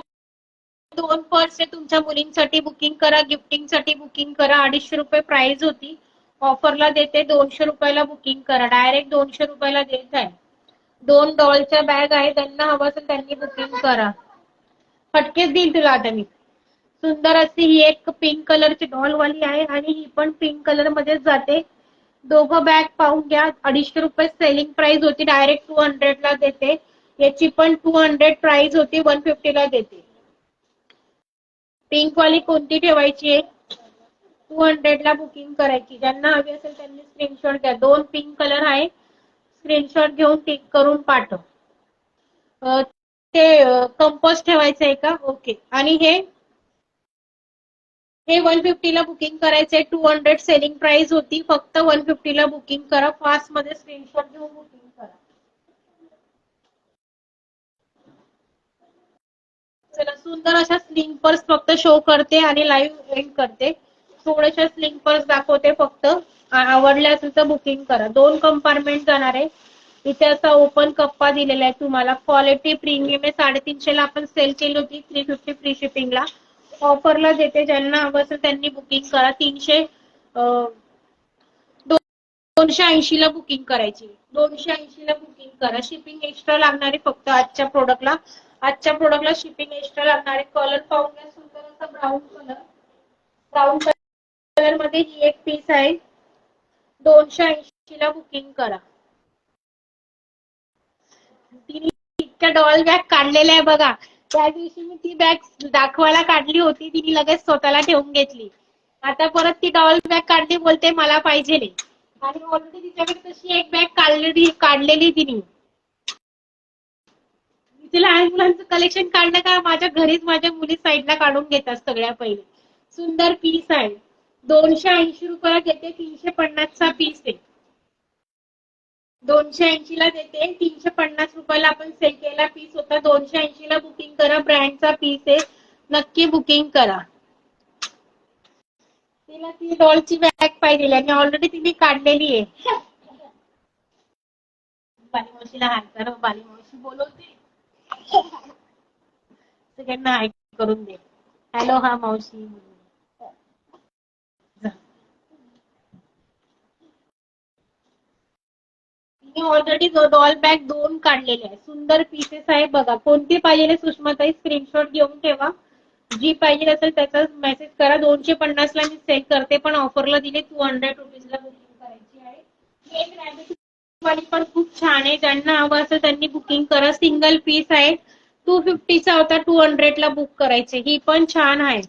[SPEAKER 1] 2 पर्स आहे तुमच्या मुलींसाठी. बुकिंग करा. गिफ्टिंगसाठी बुकिंग करा. 250 रुपये प्राइस होती. ऑफरला देते 200 रुपयाला बुकिंग करा. डायरेक्ट 200 रुपयाला देत आहे. 2 डॉलच्या बॅग आहे. ज्यांना हवं असेल त्यांनी बुकिंग करा. फटकेच देईल तुला आता मी. सुंदर अशी ही एक पिंक कलरची डॉल वाली आहे, आणि ही पण पिंक कलर मध्येच जाते. दोघं बॅग पाहून घ्या. 250 रुपये सेलिंग प्राइस होती. डायरेक्ट 200 ला देते. याची पण 200 प्राइस होती. 150 ला देते. पिंक वाली कोणती ठेवायची आहे? 200 ला बुकिंग करायची. ज्यांना हवी असेल त्यांनी स्क्रीनशॉट घ्या. 2 पिंक कलर आहे. स्क्रीनशॉट घेऊन टिक करून पाठव. ते कंपोस्ट ठेवायचं आहे का? ओके. आणि हे 150 ला बुकिंग करायचंय. 200 सेलिंग प्राइस होती. फक्त 150 ला बुकिंग करा. फास्ट मध्ये स्क्रीनशॉट घेऊन बुकिंग करा. चला, सुंदर अशा स्लिंपर्स फक्त शो करते आणि लाईव्ह एंड करते. थोड्याशा स्लिंपर्स दाखवते फक्त. आवडल्या असेल तर बुकिंग करा. 2 कंपार्टमेंट जाणार आहे. इथे असा ओपन कप्पा दिलेला आहे तुम्हाला. क्वालिटी प्रीमियम आहे. 350 ला आपण सेल केली होती. 350 फ्री शिपिंगला. ऑफरला देते. ज्यांना हवं असेल त्यांनी बुकिंग करा. 280 ला बुकिंग करायची. 280 ला बुकिंग करा. शिपिंग एक्स्ट्रा लागणारे फक्त आजच्या प्रोडक्टला. आजच्या प्रोडक्टला शिपिंग एक्स्ट्रा लागणारे. कलर पाहून घ्या. सुंदर असा ब्राऊन कलर. ब्राऊन कलर मध्ये ही एक पीस आहे. 280 ला बुकिंग करा. तिने इतक्या डॉल बॅग काढलेल्या आहे बघा. त्या दिवशी मी ती बॅग दाखवायला काढली होती. तिने लगेच स्वतःला ठेवून घेतली. आता परत ती डॉल बॅग काढली. बोलते मला पाहिजे नाही. आणि ऑलरेडी तिच्याकडे तशी एक बॅग काढलेली तिने. तिचे लहान मुलांचं कलेक्शन काढणं का माझ्या घरीच माझ्या मुली साईडला काढून घेतात सगळ्या पहिले. सुंदर पीस आहे. 280 रुपयाला देते. 350 चा पीस आहे. 280 ला देते. 350 रुपयाला आपण सेल केला पीस होता. 280 ला बुकिंग करा. ब्रँडचा पीस आहे. नक्की बुकिंग करा. तिला ती डॉलची बॅग पाहिजे आणि ऑलरेडी तिने काढलेली आहे. बाली मावशीला हाय कर. बाली मावशी बोलवते. सगळ्यांना हाय करून दे. हॅलो, हा मावशी. तिने ऑलरेडी डॉल बॅग 2 काढलेले आहे. सुंदर पीसेस आहे बघा. कोणती पाहिजे सुषमाताई स्क्रीनशॉट घेऊन ठेवा. जी पाहिजे असेल त्याचा मेसेज करा. 250 ला मी सेल करते, पण ऑफरला दिले 200 रुपीजला बुकिंग करायची आहे. एक रॅबिट वाली पण खूप छान आहे. ज्यांना हवं असेल त्यांनी बुकिंग करा. सिंगल पीस आहे. 250 चा होता. 200 ला बुक करायचे. ही पण छान आहे.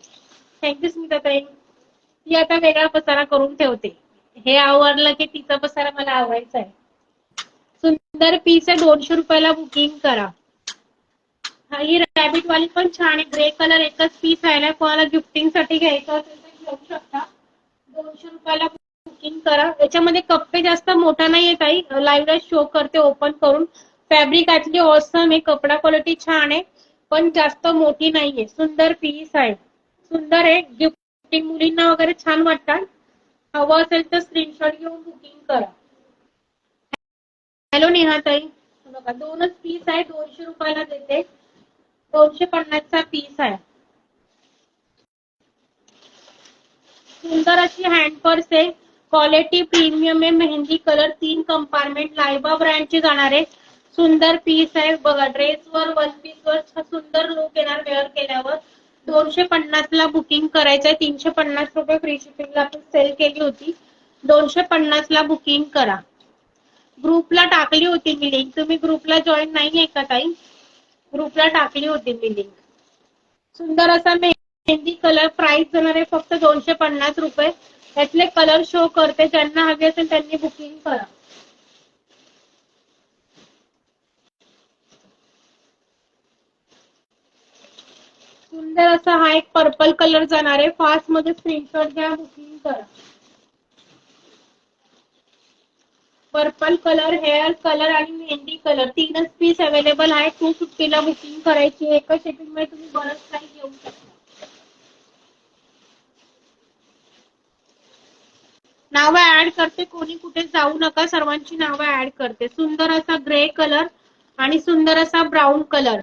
[SPEAKER 1] थँक्यू स्मिताताई. ती आता वेगळा पसारा करून ठेवते. हे आवडलं की तिचा पसारा मला आवडायचा आहे. सुंदर पीस आहे. 200 रुपयाला बुकिंग करा. ही रॅबिट वाली पण छान आहे. ग्रे कलर एकच पीस आहे. कोणाला गिफ्टिंग साठी घ्यायचं असेल तर घेऊ शकता. 200 रुपयाला बुकिंग करा. याच्यामध्ये कप्पे जास्त मोठा नाहीये ताई. लाईव्ह शो करते ओपन करून. फॅब्रिक ऍक्च्युली ऑसम आहे. कपडा क्वालिटी छान आहे, पण जास्त मोठी नाहीये. सुंदर पीस आहे. सुंदर आहे. गिफ्टिंग मुलींना वगैरे छान वाटतात. हवं असेल तर स्क्रीनशॉट घेऊन बुकिंग करा. हॅलो नेहा ताई. बघा 2च पीस आहे. 200 रुपयाला देते. 250 चा पीस आहे. सुंदर अशी हँड पर्स आहे. क्वालिटी प्रीमियम आहे. मेहंदी कलर. 3 कंपार्टमेंट. लायबा ब्रँडचे जाणार आहे. सुंदर पीस आहे बघा. ड्रेसवर, वन पीस वर सुंदर लुक येणार वेअर केल्यावर. 250 ला बुकिंग करायचंय. 350 रुपये फ्री शिपिंगला आपण सेल केली होती. 250 ला बुकिंग करा. ग्रुपला टाकली होती मी लिंक. तुम्ही ग्रुपला जॉईन नाहीये का ताई? ग्रुपला टाकली होती मी लिंक. सुंदर असा मेहंदी कलर, प्राइस जाणार आहे फक्त 250 रुपये. यातले कलर शो करते, ज्यांना हवे असेल त्यांनी बुकिंग करा. सुंदर असा हा एक पर्पल कलर जाणार आहे. फास्ट मध्ये स्क्रीनशॉट घ्या, बुकिंग करा. पर्पल कलर, हेअर कलर आणि मेहंदी कलर तीनच पीस अवेलेबल आहे. 250 ला बुकिंग करायची. एका शिपिंग मध्ये तुम्ही बरंच काही घेऊ शकता. नावं ऍड करते, कोणी कुठे जाऊ नका, सर्वांची नावं ऍड करते. सुंदर असा ग्रे कलर आणि सुंदर असा ब्राऊन कलर.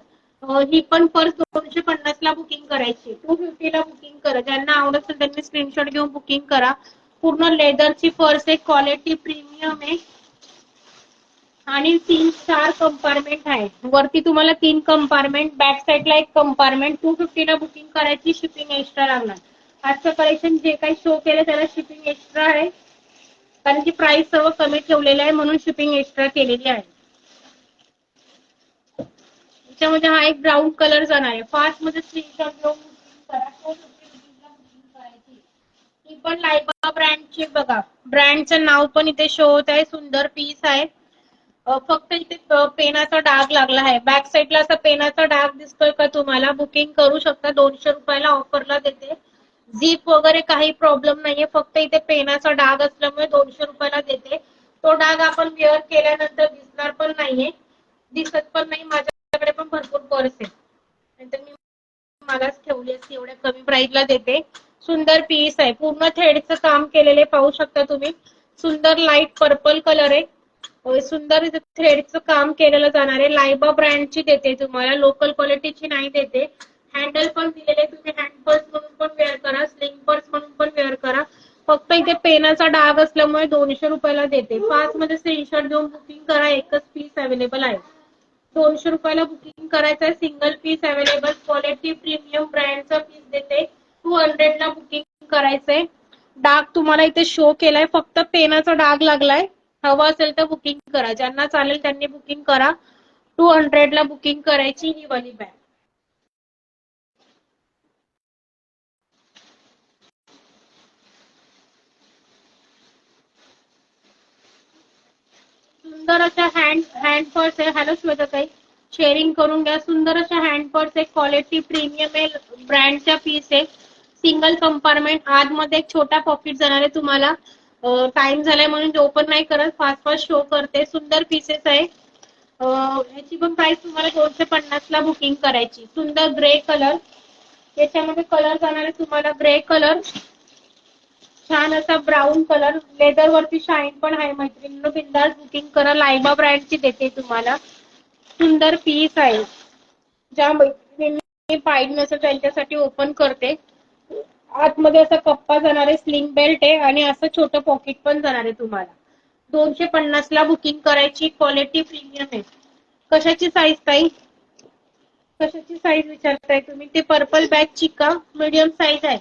[SPEAKER 1] ही पण पर्स 250 ला बुकिंग करायची. 250 ला बुकिंग करा. ज्यांना आवडत असेल त्यांनी स्क्रीनशॉट घेऊन बुकिंग करा. पूर्ण लेदरची पर्स आहे, क्वालिटी प्रीमियम आहे आणि 3-4 कंपार्टमेंट आहे. वरती तुम्हाला 3 कंपार्टमेंट, बॅक साईडला एक कंपार्टमेंट. 250 ला बुकिंग करायची, शिपिंग एक्स्ट्रा लागणार. आजचं कलेक्शन जे काही शो केलं त्याला शिपिंग एक्स्ट्रा आहे, कारण की प्राइस सर्व कमी ठेवलेलं आहे म्हणून शिपिंग एक्स्ट्रा केलेली आहे. त्याच्यामध्ये हा एक ब्राऊन कलर जाणार आहे. फास्ट मध्ये स्क्रीनशॉट घेऊन बुकिंग करा. 250 ला बुकिंग करायची. ही पण लायबा ब्रँडची बघा, ब्रँडचं नाव पण इथे शो होत आहे. सुंदर पीस आहे. फक्त इथे पेनाचा डाग लागला आहे. बॅक साईडला असा पेनाचा डाग दिसतोय का तुम्हाला? बुकिंग करू शकता. 200 रुपयाला ऑफरला देते. झीप वगैरे काही प्रॉब्लेम नाहीये, फक्त इथे पेनाचा डाग असल्यामुळे 200 रुपयाला देते. तो डाग आपण वेअर केल्यानंतर दिसणार पण नाहीये, दिसत पण नाही. माझ्याकडे पण भरपूर पर्स आहे, नाहीतर मी मलाच ठेवली असती. एवढ्या कमी प्राइसला देते. सुंदर पीस आहे, पूर्ण थ्रेडचं काम केलेले पाहू शकता तुम्ही. सुंदर लाईट पर्पल कलर आहे. सुंदर थ्रेडचं काम केलेलं जाणार आहे. लायबा ब्रँडची देते तुम्हाला, लोकल क्वालिटीची नाही देते. हँडल पण दिलेले, तुम्ही हँड पर्स म्हणून पण वेअर करा, स्लिंग पर्स म्हणून पण वेअर करा. फक्त इथे पेनाचा डाग असल्यामुळे 200 रुपयाला देते. 5 मध्ये स्क्रीनशॉट घेऊन बुकिंग करा. एकच पीस अवेलेबल आहे. 200 रुपयाला बुकिंग करायचं आहे. Single piece available, quality premium ब्रँडचा पीस देते. 200 ला बुकिंग करायचंय. डाग तुम्हाला इथे शो केलाय, फक्त पेनाचा डाग लागलाय. हवा असेल तर बुकिंग करा. ज्यांना चालेल त्यांनी बुकिंग करा. 200 ला बुकिंग करायची ही वाली बॅग. सुंदर अशा हँड पर्स आहे. हॅलो श्वेताताई, शेअरिंग करून घ्या. सुंदर अशा हँड पर्स आहे, क्वालिटी प्रीमियम आहे, ब्रँडच्या पीस आहे. सिंगल कंपार्टमेंट, आतमध्ये एक छोटा पॉकेट जाणार आहे तुम्हाला. टाइम झालाय म्हणून ओपन नाही करत, फास्ट फास्ट शो करते. सुंदर पीसेस आहे. याची पण प्राइस तुम्हाला 250 ला बुकिंग करायची. सुंदर ग्रे कलर, याच्यामध्ये कलर जाणार आहे तुम्हाला ग्रे कलर, छान असा ब्राऊन कलर, लेदर वरती शाईन पण आहे. मैत्रिणींनो बिंदास बुकिंग करा. लायबा ब्रँडची देते तुम्हाला. सुंदर पीस आहे. ज्या मैत्रिणींनी पाहिजे नसेल त्यांच्यासाठी ओपन करते. आतमध्ये असा कप्पा जाणार आहे, स्लिंग बेल्ट आहे आणि असं छोटं पॉकेट पण जाणार आहे तुम्हाला. 250 ला बुकिंग करायची. क्वालिटी प्रीमियम आहे. कशाची साईज ताई? कशाची साईज विचारताय तुम्ही? ते पर्पल बॅग ची का? मीडियम साईज आहे.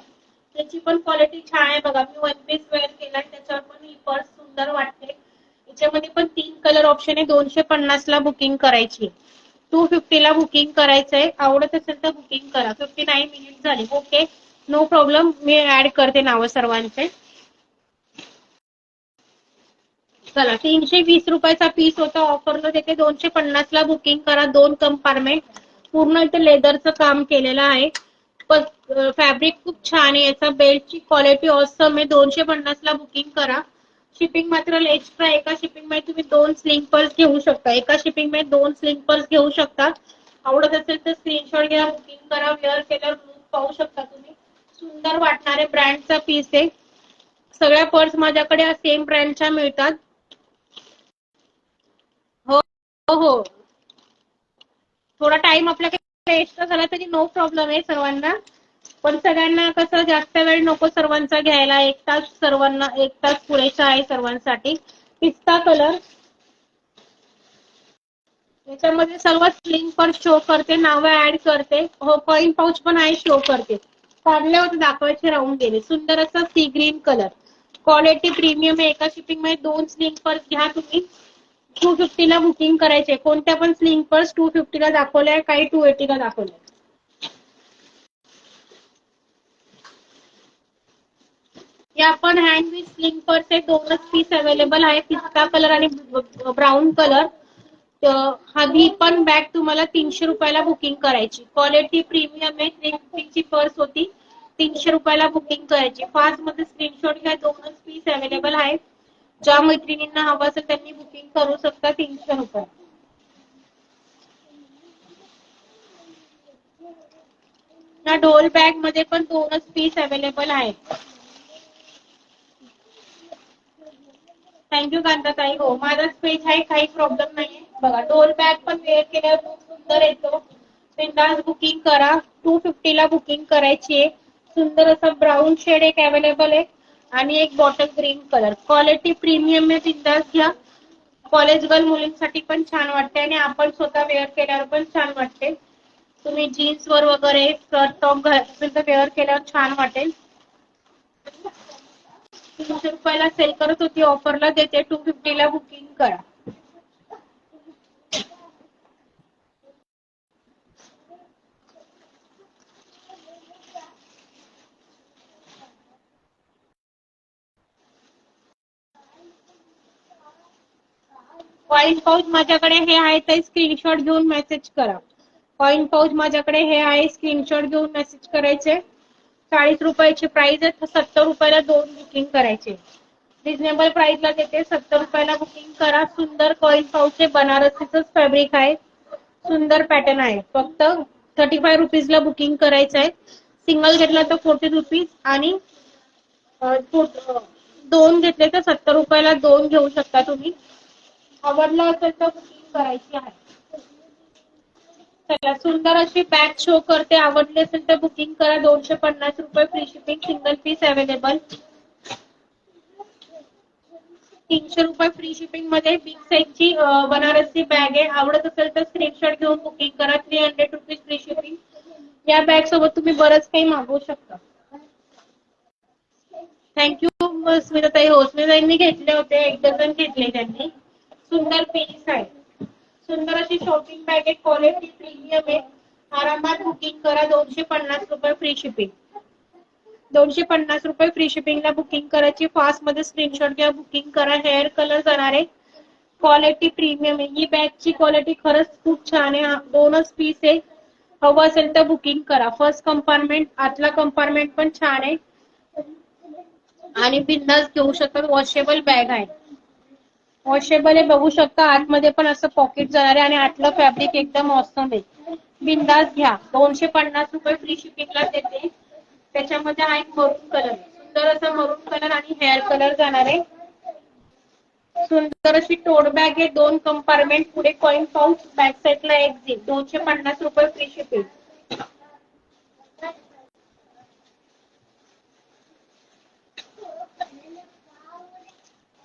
[SPEAKER 1] त्याची पण क्वालिटी छान आहे बघा. मी वन पीस वेअर केलाय, त्याच्यावर पण ही पर्स सुंदर वाटते. याच्यामध्ये पण 3 कलर ऑप्शन आहे. 250 ला बुकिंग करायची. 250 ला बुकिंग करायचंय. आवडत असेल तर बुकिंग करा. 59 मिनिट झाले. Okay, no problem. मी ऍड करते नाव सर्वांचे. चला, 320 रुपयाचा पीस होता, ऑफरला देते. 250 ला बुकिंग करा. 2 कंपार्टमेंट, पूर्ण इथे लेदरचं काम केलेलं आहे. फॅब्रिक खूप छान आहे. याचा बेल्टची क्वालिटी ऑसम आहे. 250 ला बुकिंग करा. शिपिंग मात्र एक्स्ट्रा. एका शिपिंग मध्ये तुम्ही 2 स्लिंग पर्स घेऊ शकता. एका शिपिंग मध्ये 2 स्लिंग पर्स घेऊ शकता. आवडत असेल तर स्क्रीनशॉट घ्या, बुकिंग करा. वेअर केल्यावर लुक पाहू शकता तुम्ही. सुंदर वाटणारे ब्रँडचा पीस आहे. सगळ्या पर्स माझ्याकडे सेम ब्रँडच्या मिळतात. हो हो, थोडा टाइम आपल्याकडे एक्स्ट्रा झाला तरी नो प्रॉब्लेम आहे सर्वांना. पण सगळ्यांना कसं जास्त वेळ नको सर्वांचा घ्यायला. 1 तास, सर्वांना 1 तास पुरेसा आहे सर्वांसाठी. पिस्ता कलर, याच्यामध्ये सर्व स्लिंग पण शो करते, नावं ऍड करते. हो, कॉइन पाऊच पण आहे, शो करते. काढले होते, दाखवायचे राहून गेले. सुंदर असा sea green colour, quality premium आहे. एका शिपिंग मध्ये 2 स्लिंग पर्स घ्या तुम्ही. 250 ला बुकिंग करायचे. कोणत्या पण स्लिंग पर्स 250 ला दाखवल्या, काही 280 ला दाखवल्या. या पण हँड विथ स्लिंग पर्स आहे, दोनच पीस अवेलेबल आहे, पिस्ता कलर आणि ब्राऊन कलर. ही पण बॅग तुम्हाला 300 रुपयाला बुकिंग करायची. क्वालिटी प्रीमियम आहे, 350 ची पर्स होती, 300 रुपयाला बुकिंग करायची. फास्ट मध्ये स्क्रीनशॉट घ्या, दोनच पीस अवेलेबल आहे. ज्या मैत्रिणींना हवं असेल त्यांनी बुकिंग करू शकता. 300 रुपये. या डोल बॅग मध्ये पण दोनच पीस अवेलेबल आहेत. थँक्यू कांताताई. हो, माझाच पेज आहे, काही प्रॉब्लेम नाहीये. बघा, डोल बॅग पण वेअर केल्यावर खूप सुंदर येतो. बिंदास बुकिंग करा. 250 ला बुकिंग करायची आहे. सुंदर असा ब्राऊन शेड एक अवेलेबल आहे आणि एक bottle green colour. Quality premium आहे, बिंदास घ्या. कॉलेज गर्ल मुलींसाठी पण छान वाटते आणि आपण स्वतः वेअर केल्यावर पण छान वाटते. तुम्ही जीन्स वर वगैरे स्कर्ट टॉप घालून वेअर केल्यावर छान वाटेल. 300 रुपयाला सेल करत होती, ऑफरला देते. 250 ला बुकिंग करा. कॉइन पाऊच माझ्याकडे हे आहे, तर स्क्रीनशॉट घेऊन मेसेज करा. कॉइन पाऊच माझ्याकडे हे आहे, स्क्रीनशॉट घेऊन मेसेज करायचे. 40 रुपयाची प्राइस आहे, 70 रुपयाला 2 बुकिंग करायचे. रिजनेबल प्राइस ला देते, 70 रुपयाला बुकिंग करा. सुंदर कॉइन पाऊच आहे, बनारसीच फॅब्रिक आहे, सुंदर पॅटर्न आहे. फक्त 35 रुपीज ला बुकिंग करायचं आहे. सिंगल घेतला तर 40 रुपीज आणि दोन घेतले तर 70 रुपयाला 2 घेऊ शकता तुम्ही. आवडलं असेल तर बुकिंग करायची आहे. चला, सुंदर अशी बॅग शो करते. आवडली असेल तर बुकिंग करा. 250 रुपये free shipping. Single piece available. 300 रुपये फ्री शिपिंग मध्ये बिग साईजची बनारसी बॅग आहे. आवडत असेल तर स्क्रीनशॉट घेऊन बुकिंग करा. 300 रुपीज फ्री शिपिंग. या बॅग सोबत तुम्ही बरंच काही मागवू शकता. थँक्यू स्मिताताई. हो, स्मिताताईंनी घेतले होते, 1 डझन घेतले त्यांनी. सुंदर पीस आहे. सुंदर अशी शॉपिंग बॅग आहे, क्वालिटी प्रीमियम आहे. आरामात बुकिंग करा. 250 रुपये फ्री शिपिंग. 250 रुपये फ्री शिपिंगला बुकिंग करायची. फास्ट मध्ये स्क्रीनशॉट घ्या, बुकिंग करा. हेअर कलर जाणार आहे. क्वालिटी प्रीमियम आहे. ही बॅगची क्वालिटी खरंच खूप छान आहे. दोनच पीस आहे. हवं असेल तर बुकिंग करा. फर्स्ट कंपार्टमेंट, आतला कंपार्टमेंट पण छान आहे आणि बिंदास घेऊ शकतात. वॉशेबल बॅग आहे. वॉशेबल आहे, बघू शकता. आतमध्ये पण असं पॉकेट जाणार आहे आणि आतलं फॅब्रिक एकदम ऑसम आहे. बिंदास घ्या. 250 रुपये फ्री शिपिंगला देते. त्याच्यामध्ये हा एक मरून कलर, सुंदर असा मरून कलर आणि हेअर कलर जाणार आहे. सुंदर अशी टोट बॅग आहे, 2 कंपार्टमेंट, पुढे कॉइन पाऊच, बॅक साईडला एक झिप. 250 रुपये फ्री शिपिंग.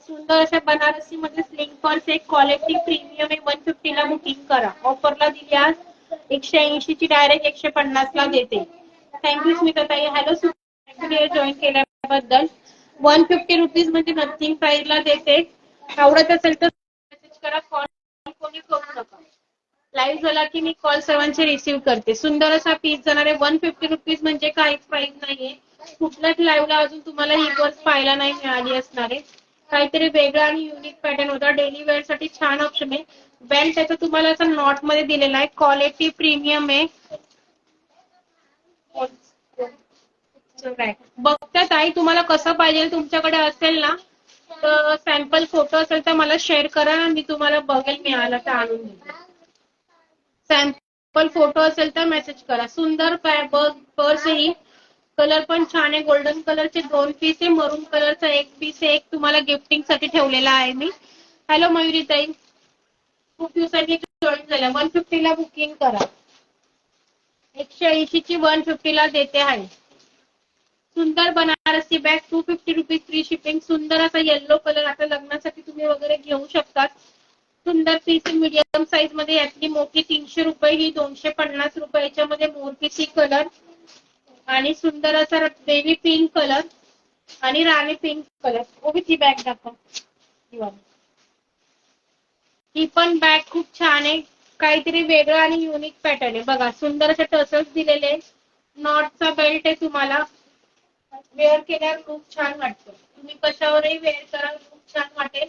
[SPEAKER 1] सुंदर अशा बनारसी मध्ये स्लिंग पर्स एक, क्वालिटी प्रीमियम आहे. 150 ला बुकिंग करा. ऑफरला दिली आज. 180 ची डायरेक्ट 150 ला देते. थँक्यू स्मिताताई. हॅलो, जॉईन केल्याबद्दल. 150 रुपीज म्हणजे नथिंग प्राइस ला देते. आवडत असेल तर मेसेज करा. कॉल कोणी करू नका. लाईव्ह झाला की मी कॉल सर्वांचे रिसीव्ह करते. सुंदर असा पीस जाणार आहे. 150 रुपीज म्हणजे काहीच प्राइस नाहीये. कुठल्याच लाईव्हला अजून तुम्हाला ही पर्स पाहायला नाही मिळाली असणार आहे. काहीतरी वेगळा आणि युनिक पॅटर्न होता. डेली वेअर साठी छान ऑप्शन आहे. बेल्ट त्याचा तुम्हाला असा नॉट मध्ये दिलेला आहे. क्वालिटी प्रीमियम आहे. बघता ताई, तुम्हाला कसं पाहिजे, तुमच्याकडे असेल ना तर सॅम्पल फोटो असेल तर मला शेअर करा. मी तुम्हाला बघेल, मिळाला तर आणून देते. सॅम्पल फोटो असेल तर मेसेज करा. सुंदर पर्स ही. कलर पण छान आहे. गोल्डन कलरचे 2 पीस आहे. मरून कलरचा 1 पीस आहे. एक तुम्हाला गिफ्टिंग साठी ठेवलेला आहे मी. हॅलो मयुरी ताई, खूप दिवसांनी जॉईन झाल्या. 150 ला बुकिंग करा. 180 ची 150 ला देते आहे. सुंदर Banarasi bag, 250 rupees free shipping. सुंदर असा येल्लो कलर, आता लग्नासाठी तुम्ही वगैरे घेऊ शकतात. सुंदर पीस मीडियम साईज मध्ये. यातली मोठी 300 रुपये, ही 250 रुपये. याच्यामध्ये मोरपिसी कलर आणि सुंदर असा बेबी पिंक कलर आणि राणी पिंक कलर. ती बॅग दाखव. ही पण बॅग खूप छान आहे. काहीतरी वेगळं आणि युनिक पॅटर्न आहे. बघा, सुंदर असे टसल्स दिलेले. नॉटचा बेल्ट आहे तुम्हाला. वेअर केल्यावर लुक छान वाटतो. तुम्ही कशावरही वेअर करा, लुक छान वाटेल.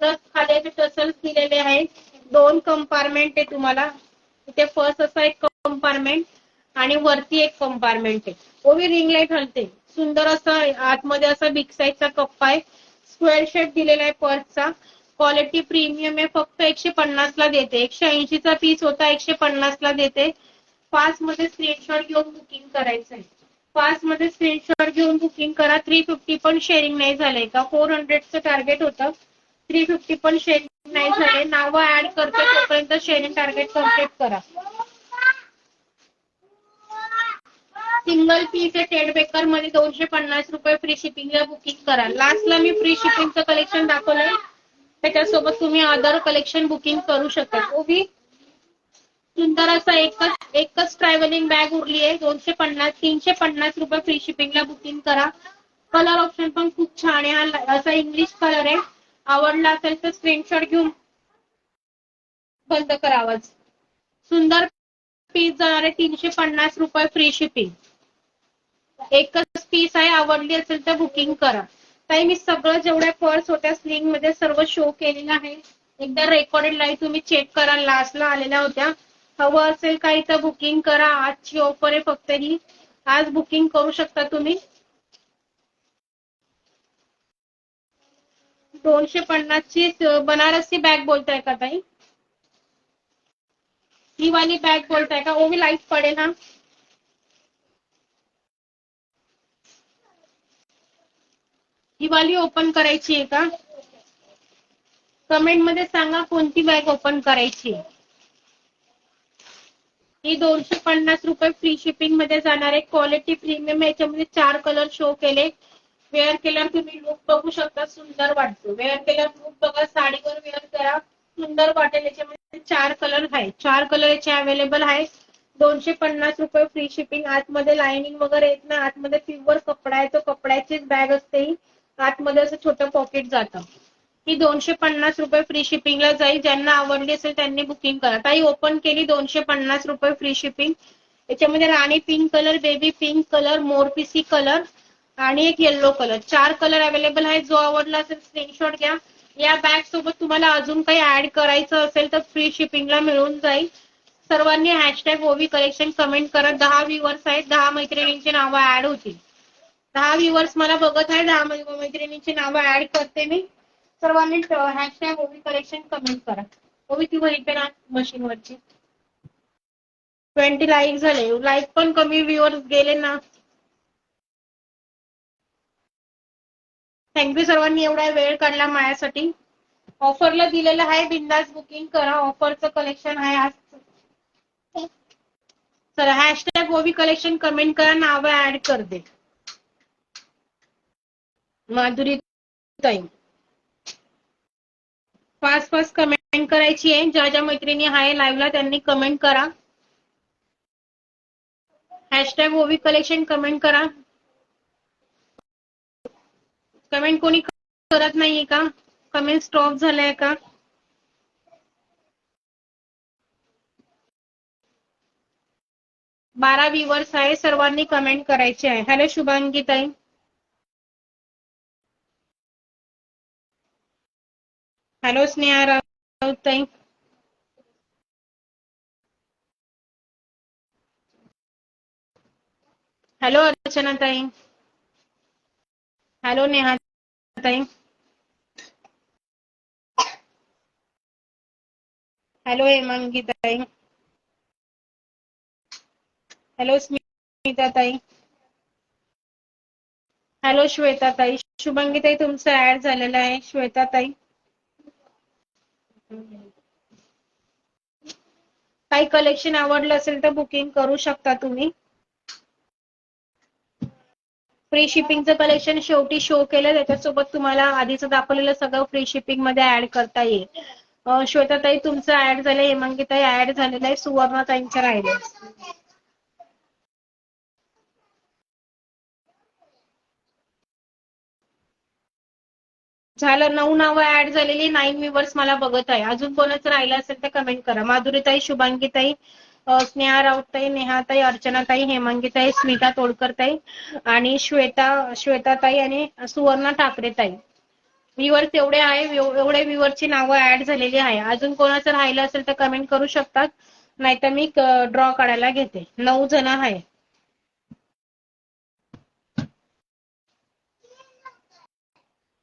[SPEAKER 1] प्लस खाली टसल्स दिलेले आहेत. 2 कंपार्टमेंट आहे तुम्हाला. इथे फर्स्ट असा एक कंपार्टमेंट आणि वरती एक कंपार्टमेंट आहे. ओवी रिंग लाईट हलते. सुंदर असं आतमध्ये असा बिग साईजचा कप्पा आहे. स्क्वेअर शेप दिलेला आहे पर्सचा. क्वालिटी प्रीमियम आहे. फक्त 150 ला देते. 180 चा पीस होता, 150 ला देते. 5 मध्ये स्क्रीनशॉट घेऊन बुकिंग करायचं आहे. 5 मध्ये स्क्रीनशॉट घेऊन बुकिंग करा. 350 पण शेअरिंग नाही झालंय का? 400चं टार्गेट होतं, 350 पण शेअरिंग नाही झाले. नावं ऍड करते तोपर्यंत शेअरिंग टार्गेट कम्प्लीट करा. सिंगल पीस आहे टेड बेकर मध्ये 250 रुपये फ्री शिपिंगला बुकिंग करा. लास्टला मी फ्री शिपिंगचं कलेक्शन दाखवलंय, त्याच्यासोबत तुम्ही अदर कलेक्शन बुकिंग करू शकता. ओबी सुंदर असा एकच ट्रॅव्हलिंग बॅग उरली आहे. 350 रुपये फ्री शिपिंगला बुकिंग करा. कलर ऑप्शन पण खूप छान आहे. हा असा इंग्लिश कलर आहे. आवडला असेल तर स्क्रीनशॉट घेऊन बंद करा आवाज. सुंदर पीस जाणार आहे 350 रुपये फ्री शिपिंग. एकच पीस आहे. आवडली असेल तर बुकिंग करा. ताई मी सगळं जेवढ्या पर्स होत्या स्लिंग मध्ये सर्व शो केलेलं आहे. एकदा रेकॉर्डेड लाईव्ह तुम्ही चेक करा, लास्टला आलेल्या होत्या. हवं असेल काही तर बुकिंग करा. आजची ऑफर आहे फक्त ही. आज बुकिंग करू शकता तुम्ही. 250 ची बनारसी बॅग बोलताय का ताई? ही वाली बॅग बोलताय का? ओवी लाईट पडेल ना. ही वाली ओपन करायची आहे का? कमेंट मध्ये सांगा कोणती बॅग ओपन करायची. ही 250 रुपये फ्री शिपिंग मध्ये जाणार आहे. Quality premium. याच्यामध्ये 4 कलर शो केले. वेअर केल्यावर तुम्ही लुक बघू शकता, सुंदर वाटतो. वेअर केल्यावर लुक बघा, साडीवर वेअर करा, सुंदर वाटेल. याच्यामध्ये 4 कलर आहे. 4 कलर याचे अवेलेबल आहे. 250 रुपये फ्री शिपिंग. आतमध्ये लाइनिंग वगैरे येत ना, आतमध्ये प्युअर कपडा आहे. तो कपड्याचीच बॅग असते ही. आतमध्ये असं छोटं पॉकेट जातं. ही 250 रुपये फ्री शिपिंगला जाईल. ज्यांना आवडली असेल त्यांनी बुकिंग करा. ताई ओपन केली 250 रुपये फ्री शिपिंग. याच्यामध्ये राणी pink colour, baby pink colour, मोरपिसी कलर आणि एक येल्लो कलर. 4 कलर अवेलेबल आहे. जो आवडला असेल स्क्रीनशॉट घ्या. या बॅग सोबत तुम्हाला अजून काही ऍड करायचं असेल तर फ्री शिपिंगला मिळून जाईल. सर्वांनी हॅशटॅग ओवी कलेक्शन कमेंट करा. 10 व्ह्युअर्स आहेत. 10 मैत्रिणींची नावं ऍड होतील. 10 व्ह्युअर्स मला बघत आहे. 10 मैत्रिणींची नावं ऍड करते मी. सर्वांनी हॅशटॅग ओवी कलेक्शन कमेंट करा. ओवी ती वही पे ना मशीन वरची. 20 लाईक झाले. लाईक पण कमी, व्ह्युअर्स गेले ना. थँक्यू सर्वांनी एवढा वेळ काढला माझ्यासाठी. ऑफरला दिलेलं आहे, बिंदास बुकिंग करा. ऑफरचं कलेक्शन आहे आज. चला हॅशटॅग ओवी कलेक्शन कमेंट करा, नावं ऍड कर दे. माधुरी ताई फास्ट फास्ट कमेंट करायची आहे. ज्या ज्या मैत्रिणी आहे लाईव्हला त्यांनी कमेंट करा. हॅशटॅग ओवी कलेक्शन कमेंट करा. कमेंट कोणी करत नाहीये का? कमेंट स्टॉप झालाय का? बारा व्ह्युअर्स आहे. सर्वांनी कमेंट करायचे आहे. हॅलो शुभांगी ताई. हॅलो स्नेहा राऊत ताई. हॅलो अर्चना ताई. हॅलो नेहा ताई. हॅलो हेमांगी ताई. हॅलो स्मिता ताई. हॅलो श्वेता ताई. शुभांगी ताई तुमचं ऍड झालेलं आहे. श्वेता ताई. काही कलेक्शन आवडलं असेल तर बुकिंग करू शकता तुम्ही. फ्री शिपिंगचं कलेक्शन शेवटी शो केलं, त्याच्यासोबत तुम्हाला आधीच दाखवलेलं सगळं फ्री शिपिंग मध्ये ऍड करता येईल. श्वेताताई तुमचं ऍड झालंय. हेमांगीताई ऍड झालेलं आहे. सुवर्णाताईंचं राहिले. झालं. 9 नावं ऍड झालेली. 9 व्ह्युअर्स मला बघत आहे. अजून कोणाचं राहिलं असेल तर कमेंट करा. माधुरीताई, शुभांगीताई, स्नेहा राऊतताई, नेहाताई, अर्चनाताई, हेमांगीताई, स्मिता तोडकरताई आणि श्वेताताई आणि सुवर्णा ठाकरेताई. व्ह्युअर्स एवढे आहे, एवढे व्ह्युअरची नावं ऍड झालेली आहे. अजून कोणाचं राहिलं असेल तर कमेंट करू शकतात, नाहीतर मी ड्रॉ काढायला घेते. 9 जण आहे.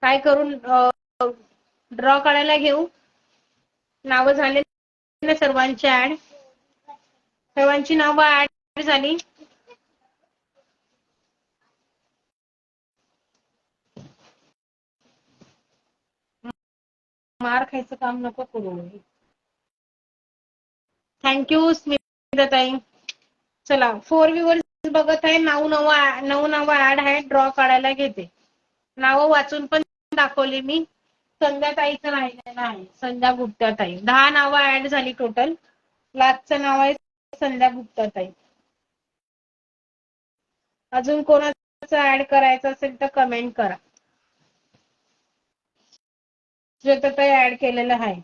[SPEAKER 1] काय करून ड्रॉ काढायला घेऊ? नावं झाले ना सर्वांची ऍड? सर्वांची नावं ऍड झाली? मार खायचं काम नको करू. थँक्यू स्मिताताई. चला 4 व्ह्युअर्स बघत आहे. 9 नावं ऍड आहे. ड्रॉ काढायला घेते. नावं वाचून पण दाखवली मी. संध्याताईचं राहिलेलं आहे, संध्या गुप्ताताई. 10 नावं ऍड झाली टोटल. लास्टचं नाव आहे संध्या गुप्ताताई. अजून कोणाचं ऍड करायचं असेल तर कमेंट करा. श्वेताताई ऍड केलेलं आहे.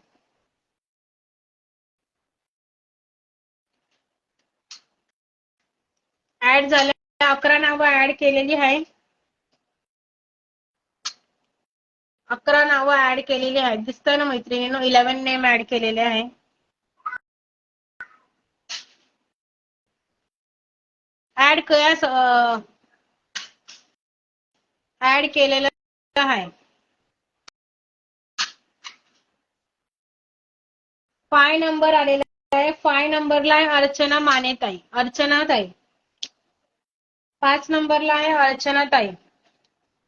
[SPEAKER 1] ऍड झालं. 11 नावं ऍड केलेली आहे. 11 नावं ऍड केलेली आहेत. दिसतंय ना मैत्रिणींनो? 11 नेम ऍड केलेले आहे. ऍड केलेलं आहे. 5 नंबर आलेला आहे. 5 नंबरला आहे अर्चना मानेताई, अर्चनाताई. 5 नंबरला आहे अर्चनाताई.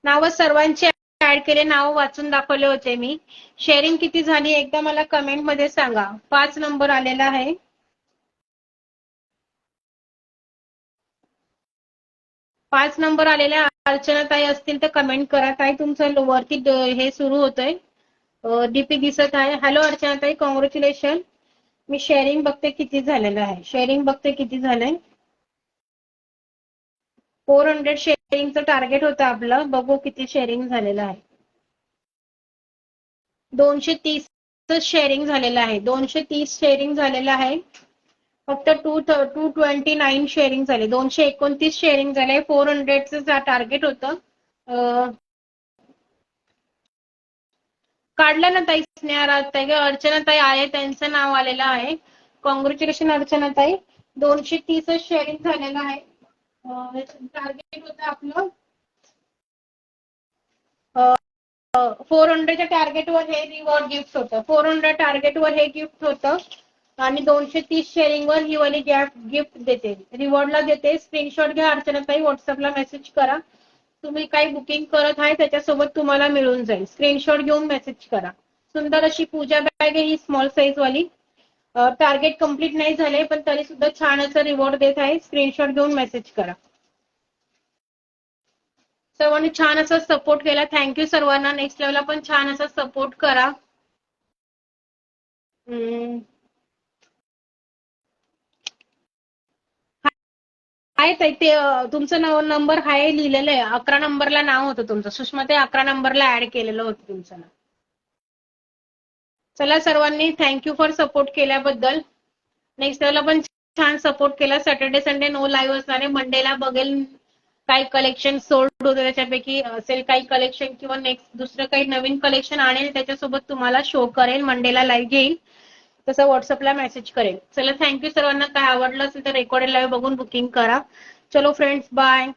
[SPEAKER 1] नावं सर्वांची ऍड केले, नाव वाचून दाखवले होते मी. शेअरिंग किती झाली एकदा मला कमेंट मध्ये सांगा. 5 नंबर आलेला आहे. 5 नंबर आलेल्या अर्चनाताई असतील तर कमेंट करा. ताई तुमचं वरती हे सुरू होतंय, डीपी दिसत आहे. हॅलो अर्चनाताई, कॉंग्रॅच्युलेशन. मी शेअरिंग बघते किती झालेलं आहे. शेअरिंग बघते किती झालंय. 400 शेअरिंगचं टार्गेट होतं आपलं. बघू किती शेअरिंग झालेलं आहे. 230 शेअरिंग झालेलं आहे. 230 शेअरिंग झालेलं आहे. फक्त 229 शेअरिंग झाले. 229 शेअरिंग झाले. 400चं टार्गेट होतं. काढलं ना ताई? स्नेहा राऊतताई, अर्चनाताई आहे, त्यांचं नाव आलेलं आहे. कॉंग्रॅच्युलेशन अर्चनाताई. 230 शेअरिंग झालेलं आहे. टार्गेट होतं आपलं 400च्या टार्गेटवर हे रिवॉर्ड गिफ्ट होतं. 400 टार्गेटवर हे गिफ्ट होतं आणि 230 शेअरिंगवर ही वाली गिफ्ट देते, रिवॉर्डला देते. स्क्रीनशॉट घ्या अर्चनाताई, व्हॉट्सअपला मेसेज करा. तुम्ही काही बुकिंग करत आहे त्याच्यासोबत तुम्हाला मिळून जाईल. स्क्रीनशॉट घेऊन मेसेज करा. सुंदर अशी पूजा बॅग आहे ही, स्मॉल साईज वाली. टार्गेट कंप्लीट नाही झाले पण तरी सुद्धा छान असं रिवॉर्ड देत आहे. स्क्रीनशॉट घेऊन मेसेज करा. सर्वांनी छान असा सपोर्ट केला. थँक्यू सर्वांना. नेक्स्ट लेवलला पण छान असा सपोर्ट करा. आहे ताई, ते तुमचं नंबर आहे लिहिलेलं आहे. 11 नंबरला नाव होतं तुमचं. सुषमा ते 11 नंबरला ऍड केलेलं होतं तुमचं नाव. चला सर्वांनी थँक्यू फॉर सपोर्ट केल्याबद्दल. नेक्स्ट लेवलला पण छान सपोर्ट केला. सॅटर्डे संडे नो लाईव्ह असणार आहे. मंडेला बघेल काही कलेक्शन सोल्ड होतं त्याच्यापैकी असेल काही कलेक्शन, किंवा नेक्स्ट दुसरं काही नवीन कलेक्शन आणेल त्याच्यासोबत तुम्हाला शो करेल. मंडेला लाईव्ह घेईल, तसं व्हॉट्सअपला मेसेज करेल. चला थँक्यू सर्वांना. काय आवडलं असेल तर रेकॉर्डेड लाईव्ह बघून बुकिंग करा. चलो फ्रेंड्स, बाय.